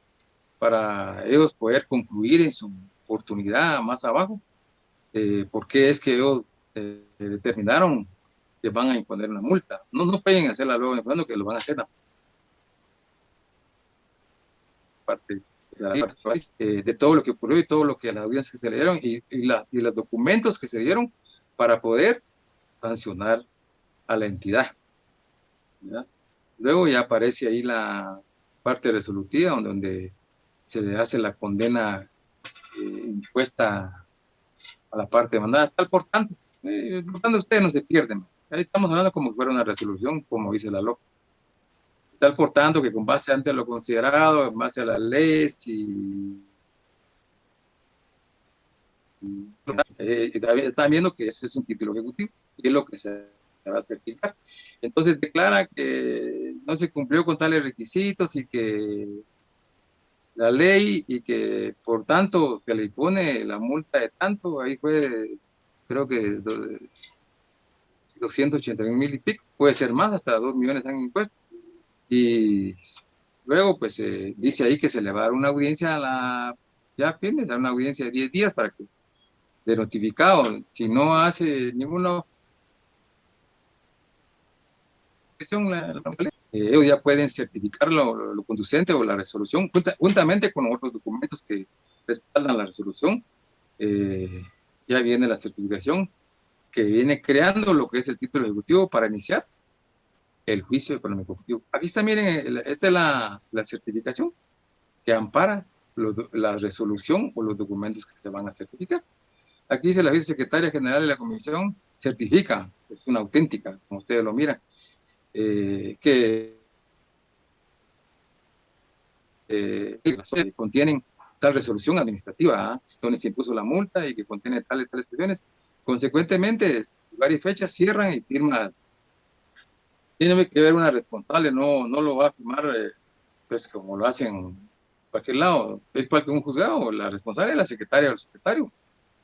Speaker 2: Para ellos poder concluir en su oportunidad más abajo por qué es que ellos determinaron que van a imponer una multa. No pueden hacerla luego imponendo, que lo van a hacer parte de todo lo que ocurrió y todo lo que a las audiencias se le dieron y los documentos que se dieron para poder sancionar a la entidad, ¿verdad? Luego ya aparece ahí la parte resolutiva donde se le hace la condena impuesta a la parte demandada. Por tanto, ustedes no se pierden. Ahí estamos hablando como si fuera una resolución, como dice la LOC. Tal por tanto que con base ante lo considerado, en base a las leyes están viendo que ese es un título ejecutivo y es lo que se va a certificar. Entonces declara que no se cumplió con tales requisitos y que la ley, y que por tanto se le impone la multa de tanto, ahí fue, creo que 281,000 y pico, puede ser más, hasta 2 millones en impuestos. Y luego pues dice ahí que se le va a dar una audiencia ya tiene una audiencia de 10 días para que de notificado, si no hace ninguna ellos ya pueden certificar lo conducente o la resolución juntamente con otros documentos que respaldan la resolución. Ya viene la certificación que viene creando lo que es el título ejecutivo para iniciar el juicio económico ejecutivo. Aquí está, miren, esta es la certificación que ampara la resolución o los documentos que se van a certificar. Aquí dice la vicesecretaria general de la comisión certifica, es una auténtica, como ustedes lo miran, que contienen tal resolución administrativa, donde se impuso la multa y que contiene tales cuestiones. Consecuentemente, lugar y fecha cierran y firman. Tiene que haber una responsable, no lo va a firmar pues como lo hacen en cualquier lado. Es para que un juzgado, la responsable es la secretaria o el secretario,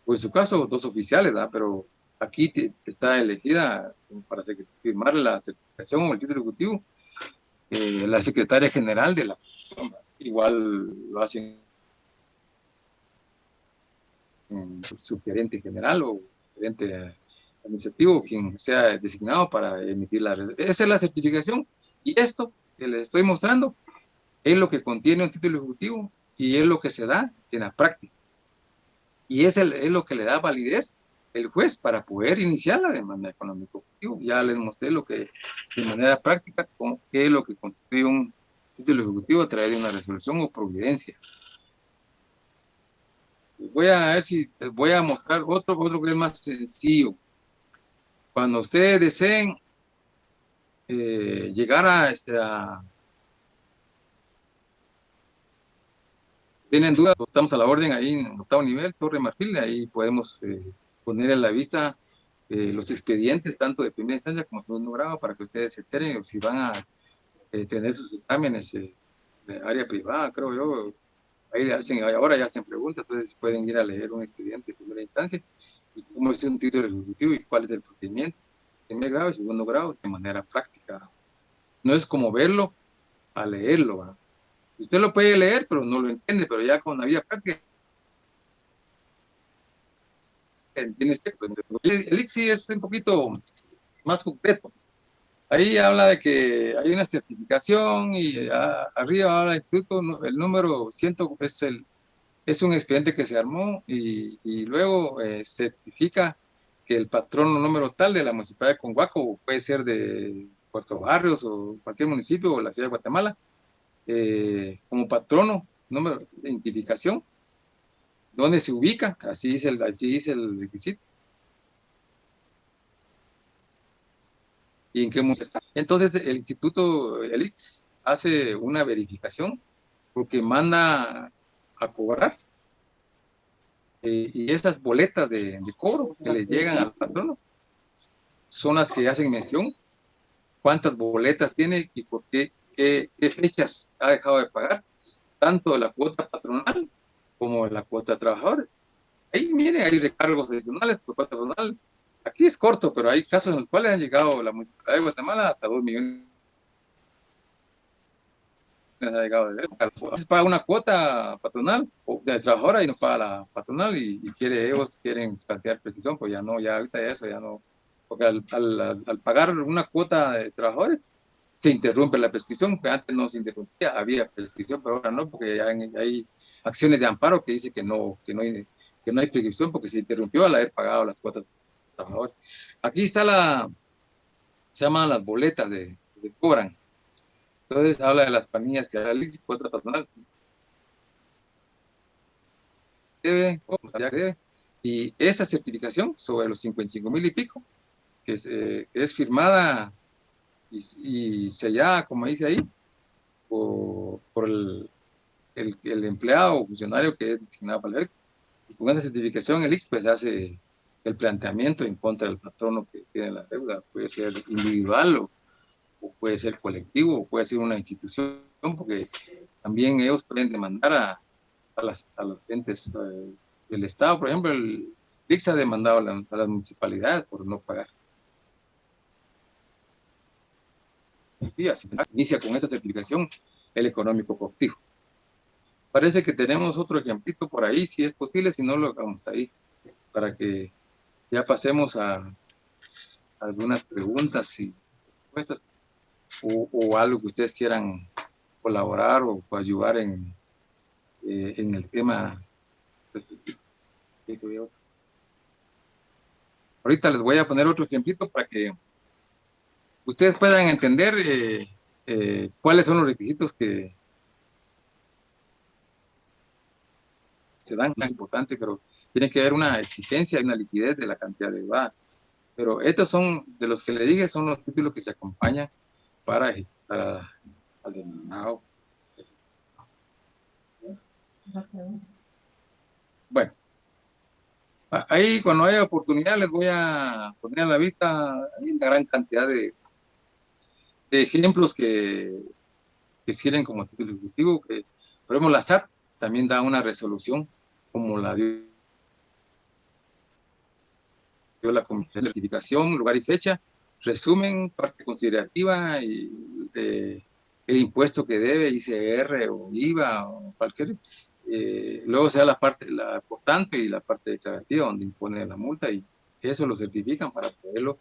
Speaker 2: o en su caso 2 oficiales, ¿verdad? Pero aquí está elegida para firmar la certificación o el título ejecutivo la secretaria general de la comisión. Igual lo hacen su gerente general o gerente administrativo, quien sea designado para emitir esa es la certificación. Y esto que les estoy mostrando es lo que contiene un título ejecutivo y es lo que se da en la práctica. Y es lo que le da validez el juez para poder iniciar la demanda económico. Ya les mostré lo que de manera práctica, qué es lo que constituye un título ejecutivo a través de una resolución o providencia. Voy a ver si voy a mostrar otro que es más sencillo. Cuando ustedes deseen llegar a tienen dudas, estamos a la orden ahí en octavo nivel, Torre Marfil, ahí podemos poner en la vista los expedientes, tanto de primera instancia como segundo grado, para que ustedes se enteren, o si van a tener sus exámenes de área privada, creo yo, ahí ahora ya hacen preguntas, entonces pueden ir a leer un expediente de primera instancia, y cómo es un título ejecutivo y cuál es el procedimiento, primer grado y segundo grado, de manera práctica. No es como verlo a leerlo, ¿verdad? Usted lo puede leer, pero no lo entiende, pero ya con la vida práctica entiende usted. El ICSI es un poquito más concreto. Ahí habla de que hay una certificación y arriba habla del instituto, el número 100 es un expediente que se armó y luego certifica que el patrono número tal de la municipalidad de Conguaco, puede ser de Puerto Barrios o cualquier municipio o la ciudad de Guatemala, como patrono, número de identificación, dónde se ubica, así dice el requisito. ¿Y en qué municipio está? Entonces el instituto, el ICS, hace una verificación porque manda a cobrar y esas boletas de cobro que le llegan al patrono son las que hacen mención cuántas boletas tiene y por qué fechas ha dejado de pagar, tanto de la cuota patronal como de la cuota de trabajador. Ahí, mire, hay recargos adicionales por cuota patronal. Aquí es corto, pero hay casos en los cuales han llegado la municipalidad de Guatemala hasta 2 millones. Ha llegado de paga una cuota patronal o de trabajadora y no paga la patronal y ellos quieren plantear precisión, pues ya no, ya ahorita eso ya no, porque al pagar una cuota de trabajadores se interrumpe la prescripción, porque antes no se interrumpía, había prescripción, pero ahora no, porque ya hay acciones de amparo que dice que no hay prescripción porque se interrumpió al haber pagado las cuotas de trabajadores. Aquí está se llaman las boletas que cobran. Entonces habla de las planillas que hay cuota patronal. Y esa certificación sobre los 55,000 y pico, que es firmada y sellada, como dice ahí, por el empleado o funcionario que es designado para el ERC. Y con esa certificación el ICS pues hace el planteamiento en contra del patrono que tiene la deuda. Puede ser individual o puede ser colectivo o puede ser una institución, porque también ellos pueden demandar a las entes del Estado. Por ejemplo, el ICS ha demandado a las municipalidades por no pagar. Y así inicia con esta certificación el económico coactivo. Parece que tenemos otro ejemplito por ahí, si es posible, si no lo hagamos ahí, para que ya pasemos a algunas preguntas y respuestas o algo que ustedes quieran colaborar o ayudar en el tema. Ahorita les voy a poner otro ejemplito para que ustedes puedan entender cuáles son los requisitos que se dan, tan importante, pero tiene que haber una exigencia y una liquidez de la cantidad de deuda. Pero estos son, de los que le dije, son los títulos que se acompañan para ejecutar al denominado. Bueno, ahí cuando haya oportunidad les voy a poner a la vista una gran cantidad de ejemplos que sirven como título ejecutivo. Que, por ejemplo, la SAT también da una resolución como la dio la Comisión de Certificación, lugar y fecha, resumen, parte considerativa y el impuesto que debe, ICR o IVA o cualquier. Luego se da la parte, la aportante y la parte declarativa donde impone la multa y eso lo certifican para poderlo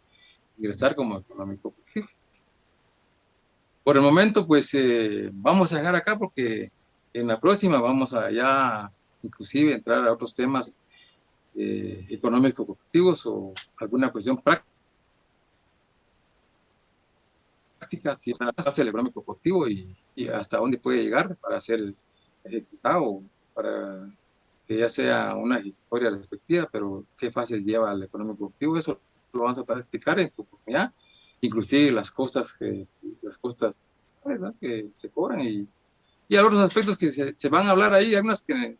Speaker 2: ingresar como económico. Por el momento, pues vamos a dejar acá porque en la próxima vamos a ya inclusive entrar a otros temas económicos objetivos o alguna cuestión práctica práctica si hace el económico cognitivo y hasta dónde puede llegar para ser ejecutado, para que ya sea una historia respectiva, pero qué fases lleva el económico cognitivo, eso lo vamos a practicar en su oportunidad, inclusive las costas, ¿verdad?, que se cobran y otros aspectos que se van a hablar ahí, hay unas que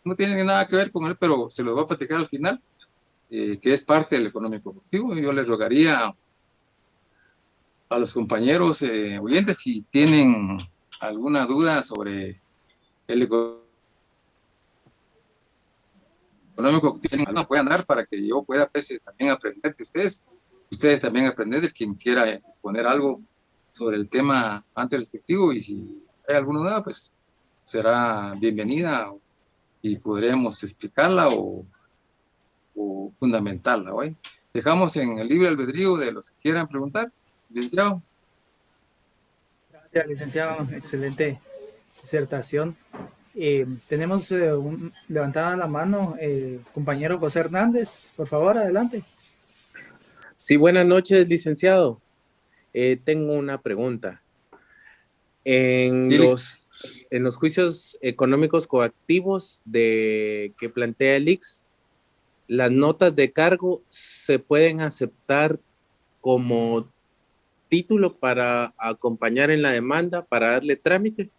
Speaker 2: no tienen nada que ver con él, pero se los va a platicar al final, que es parte del económico cognitivo. Yo les rogaría a los compañeros oyentes si tienen alguna duda sobre el económico cognitivo, nos puedan dar para que yo pueda pues, también aprender de ustedes también aprender de quien quiera exponer algo sobre el tema antes respectivo, y si hay alguna duda, pues será bienvenida y podremos explicarla o fundamentarla. ¿Oye? Dejamos en el libre albedrío de los que quieran preguntar. Licenciado.
Speaker 1: Gracias, licenciado. Excelente disertación. Tenemos levantada la mano compañero José Hernández. Por favor, adelante.
Speaker 6: Sí, buenas noches, licenciado. Tengo una pregunta. En los juicios económicos coactivos que plantea el ICS, ¿las notas de cargo se pueden aceptar como título para acompañar en la demanda, para darle trámite?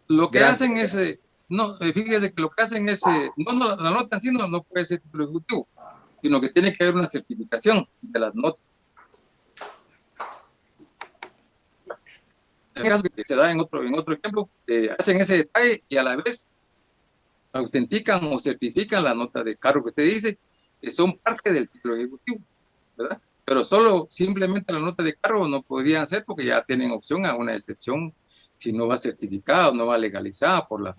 Speaker 2: Lo que hacen es, no, fíjese que lo que hacen es, no, la nota en sí no puede ser título ejecutivo, sino que tiene que haber una certificación de las notas. Que se da en otro ejemplo, hacen ese detalle y a la vez autentican o certifican la nota de cargo que usted dice, que son parte del título ejecutivo, ¿verdad? Pero simplemente la nota de cargo no podían hacer porque ya tienen opción a una excepción si no va certificada o no va legalizada por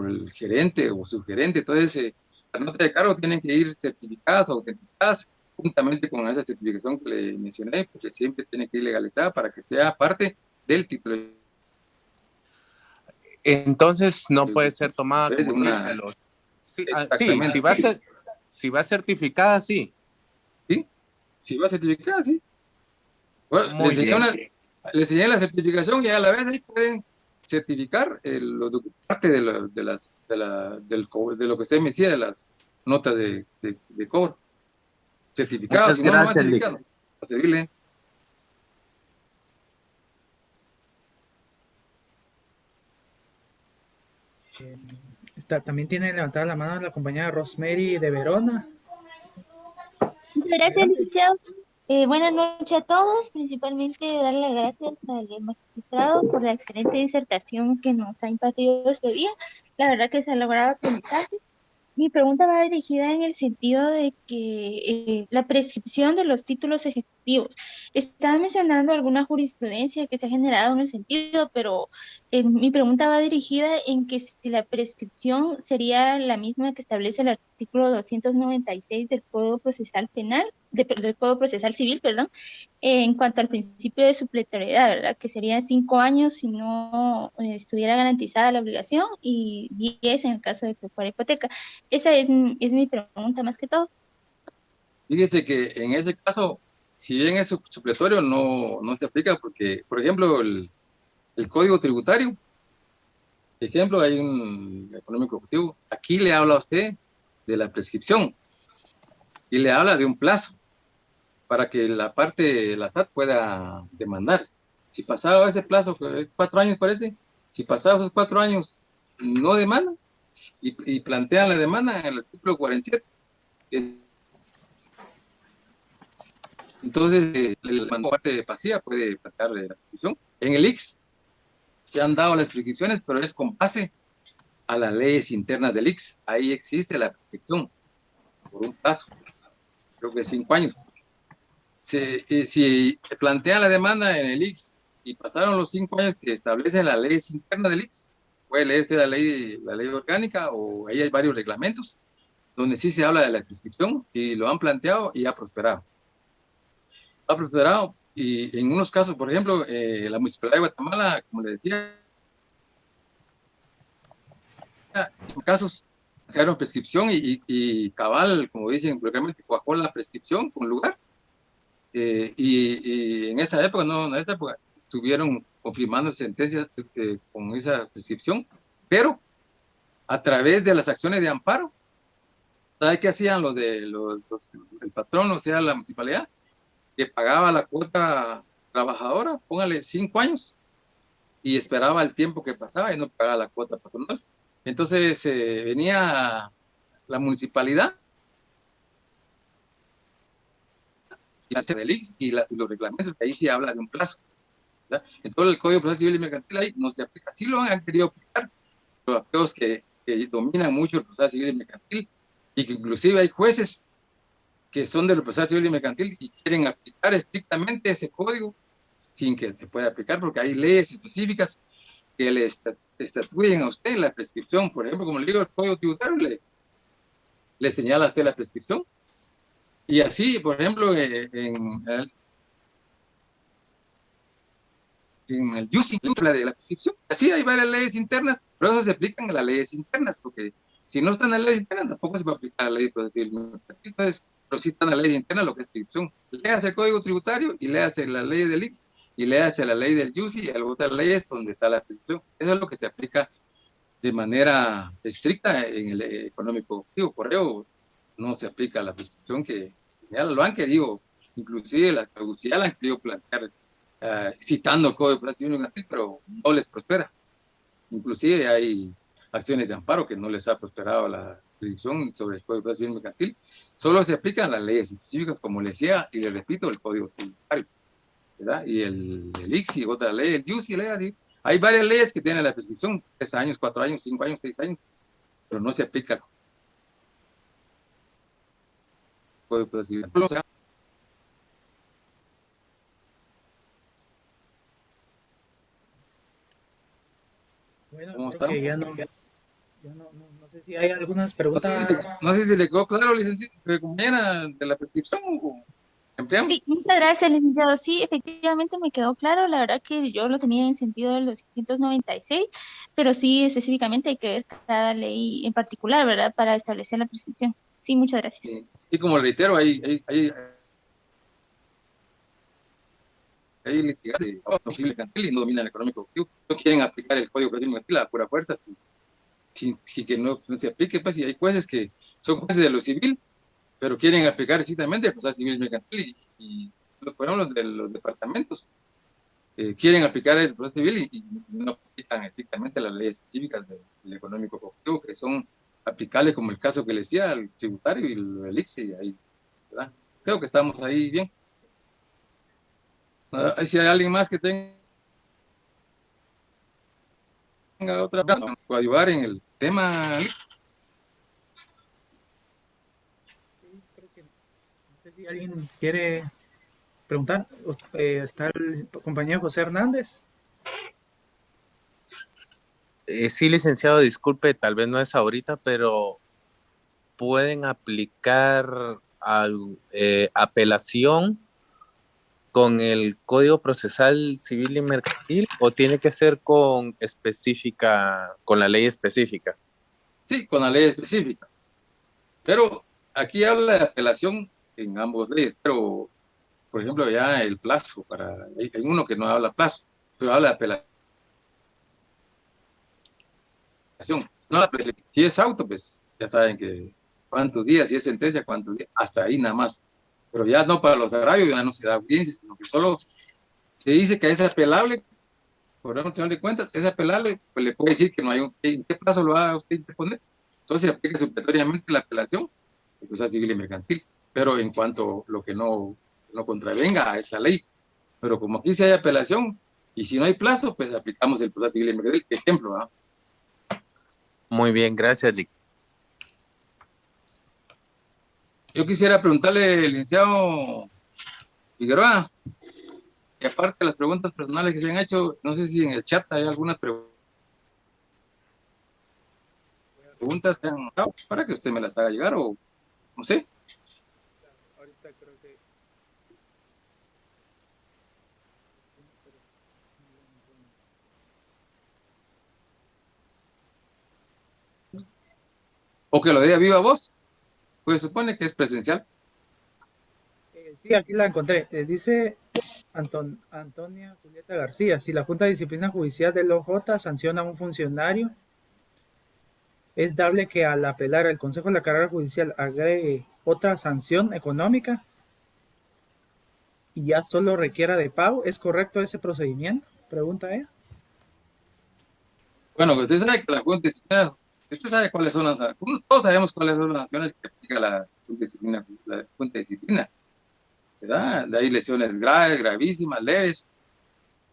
Speaker 2: el gerente o subgerente. Entonces, las notas de cargo tienen que ir certificadas o autenticadas juntamente con esa certificación que le mencioné, porque siempre tiene que ir legalizada para que sea parte del título.
Speaker 6: Entonces no puede ser tomada como título. Sí, si va certificada, sí.
Speaker 2: Sí, si va certificada, sí. Bueno, le enseñé la certificación y a la vez ahí pueden certificar parte de lo que usted me decía de las notas de cobro. Certificados, si no van certificados, a servirle.
Speaker 1: También tiene levantada la mano la compañera Rosemary de Verona.
Speaker 4: Muchas gracias, licenciado. Buenas noches a todos. Principalmente darle las gracias al magistrado por la excelente disertación que nos ha impartido este día. La verdad que se ha logrado aprendizaje. Mi pregunta va dirigida en el sentido de que la prescripción de los títulos ejecutivos. Estaba mencionando alguna jurisprudencia que se ha generado en el sentido, pero mi pregunta va dirigida en que si la prescripción sería la misma que establece el artículo 296 del Código Procesal Penal, del Código Procesal Civil, perdón, en cuanto al principio de supletoriedad, ¿verdad? Que serían 5 años si no estuviera garantizada la obligación y 10 en el caso de que fuera hipoteca. Esa es mi pregunta más que todo.
Speaker 2: Fíjese que en ese caso, si bien es supletorio, no se aplica porque, por ejemplo, el Código Tributario, por ejemplo, hay un económico ejecutivo, aquí le habla a usted de la prescripción y le habla de un plazo para que la parte de la SAT pueda demandar. Si pasado ese plazo, 4 años parece, si pasados esos 4 años no demandan y plantean la demanda en el artículo 47, entonces el parte pasiva puede plantear la prescripción. En el ICS se han dado las prescripciones, pero es con base a las leyes internas del ICS. Ahí existe la prescripción por un plazo, creo que 5 años. Si plantean la demanda en el ICS y pasaron los 5 años que establecen las leyes internas del ICS, puede leerse la ley orgánica o ahí hay varios reglamentos donde sí se habla de la prescripción y lo han planteado y ha prosperado. Ha prosperado y en unos casos, por ejemplo, la Municipalidad de Guatemala, como le decía, en casos crearon prescripción y cabal, como dicen vulgarmente, cuajó la prescripción con lugar y en esa época, no, en esa época, estuvieron confirmando sentencias con esa prescripción, pero a través de las acciones de amparo. ¿Sabe qué hacían el patrón, o sea, la municipalidad? Que pagaba la cuota trabajadora, póngale 5 años, y esperaba el tiempo que pasaba y no pagaba la cuota patronal. Entonces venía la municipalidad y los reglamentos, que ahí sí habla de un plazo, ¿verdad? Entonces el Código de Proceso Civil y Mercantil ahí no se aplica. Sí lo han querido aplicar los aquellos que dominan mucho el proceso civil y mercantil, y que inclusive hay jueces que son del proceso civil y mercantil y quieren aplicar estrictamente ese código sin que se pueda aplicar, porque hay leyes específicas que le estatúen a usted la prescripción. Por ejemplo, como le digo, el Código Tributario le señala a usted la prescripción. Y así, por ejemplo, en el UCI, la de la prescripción. Así hay varias leyes internas, pero eso se aplican a las leyes internas, porque si no están en las leyes internas, tampoco se va a aplicar a la ley de proceso civil mercantil. Entonces, pero sí están en la ley interna, lo que es prescripción. Léase el Código Tributario y léase la ley del IX y léase la ley del UCI y algunas otras leyes donde está la prescripción. Eso es lo que se aplica de manera estricta en el económico objetivo. Por ello, no se aplica la prescripción que señala. Lo han querido, inclusive la caducidad la han querido plantear citando el Código de Proceso Civil Mercantil, pero no les prospera. Inclusive hay acciones de amparo que no les ha prosperado la jurisdicción sobre el Código de Proceso Civil Mercantil. Solo se aplican las leyes específicas, como le decía, y le repito, el Código Tributario, ¿verdad? Y el ICSI, otra ley, el UCI, hay varias leyes que tienen la prescripción, 3 años, 4 años, 5 años, 6 años, pero no se aplica el Código de Proceso Civil Mercantil.
Speaker 1: Bueno,
Speaker 2: ¿Cómo
Speaker 1: creo que ya no sé si hay algunas preguntas.
Speaker 2: No sé si le quedó claro, licenciado, compañera, de la prescripción o empleamos.
Speaker 4: Sí, muchas gracias, licenciado. Sí, efectivamente me quedó claro. La verdad que yo lo tenía en el sentido del 296, pero sí, específicamente hay que ver cada ley en particular, ¿verdad? Para establecer la prescripción. Sí, muchas gracias.
Speaker 2: Y como reitero, hay litigantes de civil mercantil y no dominan el económico objetivo. No quieren aplicar el Código de Proceso Mercantil a pura fuerza, si que no se aplique, pues, y hay jueces que son jueces de lo civil, pero quieren aplicar estrictamente el proceso civil mercantil, y por ejemplo, de los departamentos quieren aplicar el proceso civil y no aplican estrictamente las leyes específicas del económico objetivo, que son aplicables, como el caso que le decía, el tributario y el ICSI, ahí, ¿verdad? Creo que estamos ahí bien. Si hay alguien más que tenga otra para ayudar en el tema.
Speaker 1: Creo que no sé si alguien quiere preguntar. Está el compañero José Hernández.
Speaker 6: Sí, licenciado, disculpe, tal vez no es ahorita, pero ¿pueden aplicar apelación con el Código Procesal Civil y Mercantil o tiene que ser con la ley específica? Sí,
Speaker 2: con la ley específica. Pero aquí habla de apelación en ambos leyes, pero por ejemplo ya el plazo, hay uno que no habla plazo, pero habla de apelación. No, si es auto, pues ya saben que cuántos días, si es sentencia, cuántos días, hasta ahí nada más. Pero ya no, para los agravios ya no se da audiencia, sino que solo se dice que es apelable. Por ejemplo, Tribunal de Cuentas es apelable, pues le puede decir que no hay ¿en qué plazo lo va a usted interponer? Entonces se aplica supletoriamente la apelación, el proceso civil y mercantil, pero en cuanto a lo que no contravenga a esta ley. Pero como aquí sí hay apelación, y si no hay plazo, pues aplicamos el proceso civil y mercantil. Ejemplo, ¿verdad?
Speaker 6: Muy bien, gracias, Lic.
Speaker 2: Yo quisiera preguntarle, licenciado Figueroa, que aparte de las preguntas personales que se han hecho, no sé si en el chat hay algunas preguntas que han dado para que usted me las haga llegar, o no sé.
Speaker 1: Ahorita creo que
Speaker 2: o que lo diga viva voz, pues supone que es presencial.
Speaker 1: Sí, aquí la encontré. Dice Antonia Julieta García, si la Junta de Disciplina Judicial del OJ sanciona a un funcionario, es dable que al apelar al Consejo de la Carrera Judicial agregue otra sanción económica y ya solo requiera de pago. ¿Es correcto ese procedimiento? Pregunta ella.
Speaker 2: Bueno, usted sabe que la Junta de Disciplina, usted sabe cuáles son todos sabemos cuáles son las sanciones que aplica la Junta de Disciplina, ¿verdad? Hay lesiones graves, gravísimas, leves,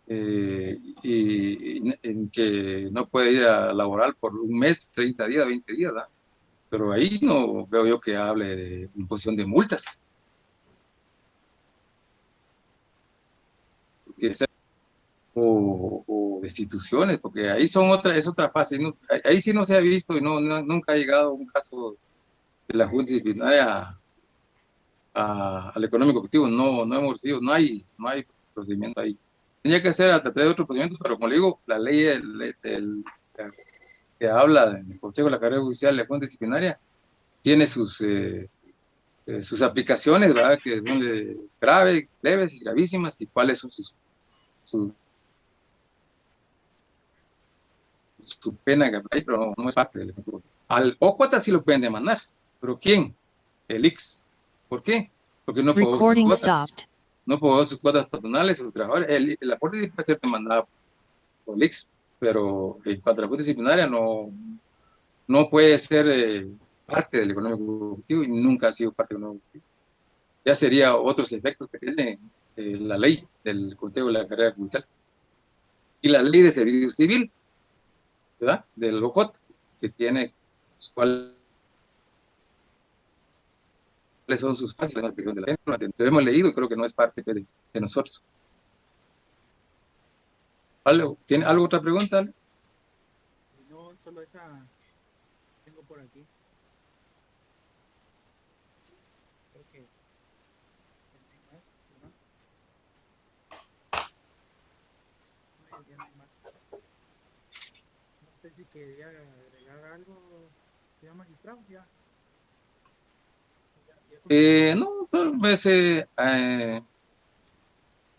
Speaker 2: y en que no puede ir a laborar por un mes, 30 días, 20 días, ¿verdad? Pero ahí no veo yo que hable de imposición de multas. O destituciones, porque ahí es otra fase. ¿No? Ahí sí no se ha visto y nunca ha llegado un caso de la Junta Disciplinaria al económico objetivo. No hemos recibido, no hay procedimiento ahí. Tenía que ser a través de otro procedimiento, pero como le digo, la ley que habla del Consejo de la Carrera Judicial de la Junta Disciplinaria tiene sus aplicaciones, ¿verdad? Que son graves, leves y gravísimas, y cuáles son su pena que hay, pero no es parte del ejecutivo. Al OJ sí lo pueden demandar, pero ¿quién? El IX. ¿Por qué? Porque no pagó sus cuotas. No pagó sus cuotas patronales, sus trabajadores. La Corte sí puede ser demandada por el IX, pero en cuanto a la Junta Disciplinaria no puede ser parte del económico ejecutivo y nunca ha sido parte del económico ejecutivo. Ya sería otros efectos que tiene la ley del Consejo de la Carrera Judicial y la ley de servicio civil, ¿verdad? Del OJ, que tiene cuáles son sus fases de la aplicación de la ley. Lo hemos leído y creo que no es parte de nosotros. ¿Tiene algo otra pregunta?
Speaker 1: No, solo esa tengo por aquí. Creo que no sé si quería agregar algo, señor magistrado, ya.
Speaker 2: No, solo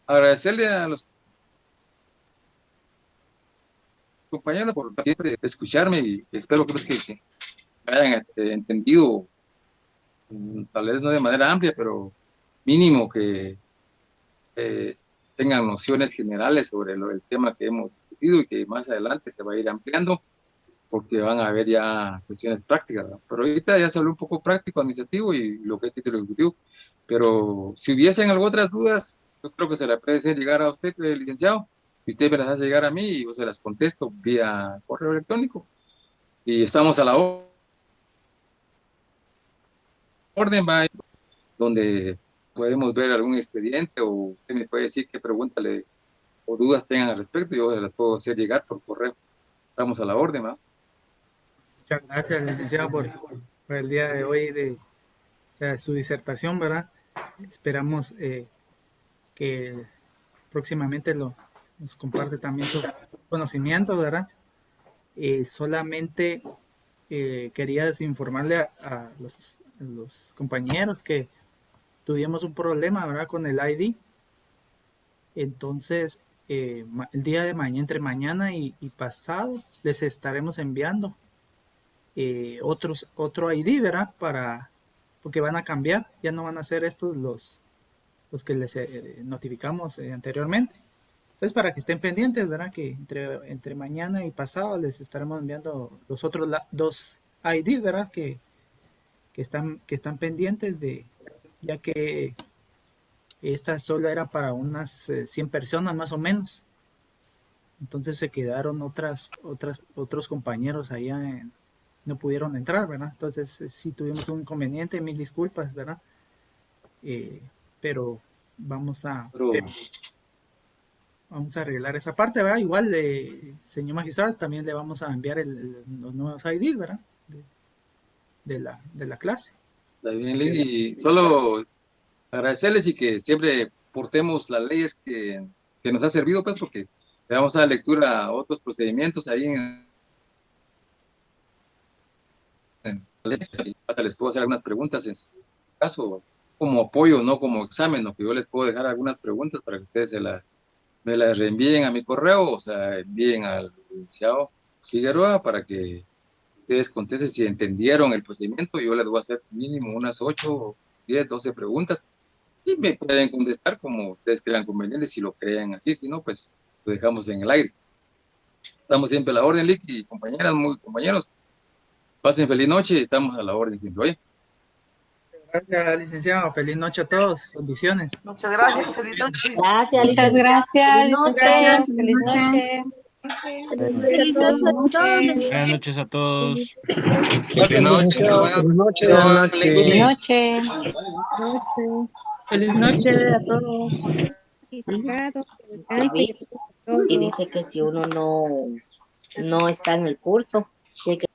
Speaker 2: agradecerle a los compañeros por siempre escucharme y espero que hayan entendido, tal vez no de manera amplia, pero mínimo que tengan nociones generales sobre el tema que hemos discutido y que más adelante se va a ir ampliando porque van a haber ya cuestiones prácticas, ¿verdad? Pero ahorita ya se habló un poco práctico, administrativo y lo que es título ejecutivo, pero si hubiesen algunas otras dudas, yo creo que se las puede hacer llegar a usted, licenciado, y usted me las hace llegar a mí y yo se las contesto vía correo electrónico y estamos a la orden, ¿va? Donde podemos ver algún expediente o usted me puede decir qué preguntas o dudas tengan al respecto y yo se las puedo hacer llegar por correo. Estamos a la orden, ¿va?
Speaker 1: Muchas gracias, licenciado, por el día de hoy de su disertación, ¿verdad? Esperamos que próximamente nos comparte también sus conocimientos, ¿verdad? Solamente quería informarle a los compañeros que tuvimos un problema, ¿verdad? Con el ID. Entonces, el día de mañana, entre mañana y pasado, les estaremos enviando otro ID, ¿verdad? Porque van a cambiar, ya no van a ser estos los que les notificamos anteriormente. Entonces, para que estén pendientes, ¿verdad? Que entre mañana y pasado les estaremos enviando los otros dos ID, ¿verdad? Que están pendientes ya que esta solo era para unas 100 personas más o menos. Entonces se quedaron otros compañeros allá no pudieron entrar, ¿verdad? Entonces sí tuvimos un inconveniente, mil disculpas, ¿verdad? Pero vamos a arreglar esa parte, ¿verdad? Igual, señor magistrado, también le vamos a enviar los nuevos ID, ¿verdad? De la clase.
Speaker 2: Está bien, Lili. Solo agradecerles y que siempre portemos las leyes que nos ha servido, pues, porque le vamos a dar lectura a otros procedimientos ahí hasta les puedo hacer algunas preguntas en su caso como apoyo, no como examen, ¿no? Que yo les puedo dejar algunas preguntas para que ustedes me las reenvíen a mi correo, o sea, envíen al licenciado Figueroa para que ustedes contesten si entendieron el procedimiento. Yo les voy a hacer mínimo unas 8, 10, 12 preguntas y me pueden contestar como ustedes crean conveniente, si lo crean así, si no, pues lo dejamos en el aire. Estamos siempre a la orden, Lick, y compañeros, pasen feliz noche, estamos a la orden siempre. Oye.
Speaker 1: Gracias, licenciado. Feliz noche a todos. Bendiciones.
Speaker 5: Muchas gracias, feliz noche.
Speaker 7: Gracias,
Speaker 8: Muchas gracias, licenciado. Feliz noche.
Speaker 4: Feliz noche a todos.
Speaker 9: Buenas noches a todos.
Speaker 10: Buenas noches.
Speaker 8: Buenas noches.
Speaker 7: Feliz noche a todos. Y dice que si uno no está en el curso, tiene que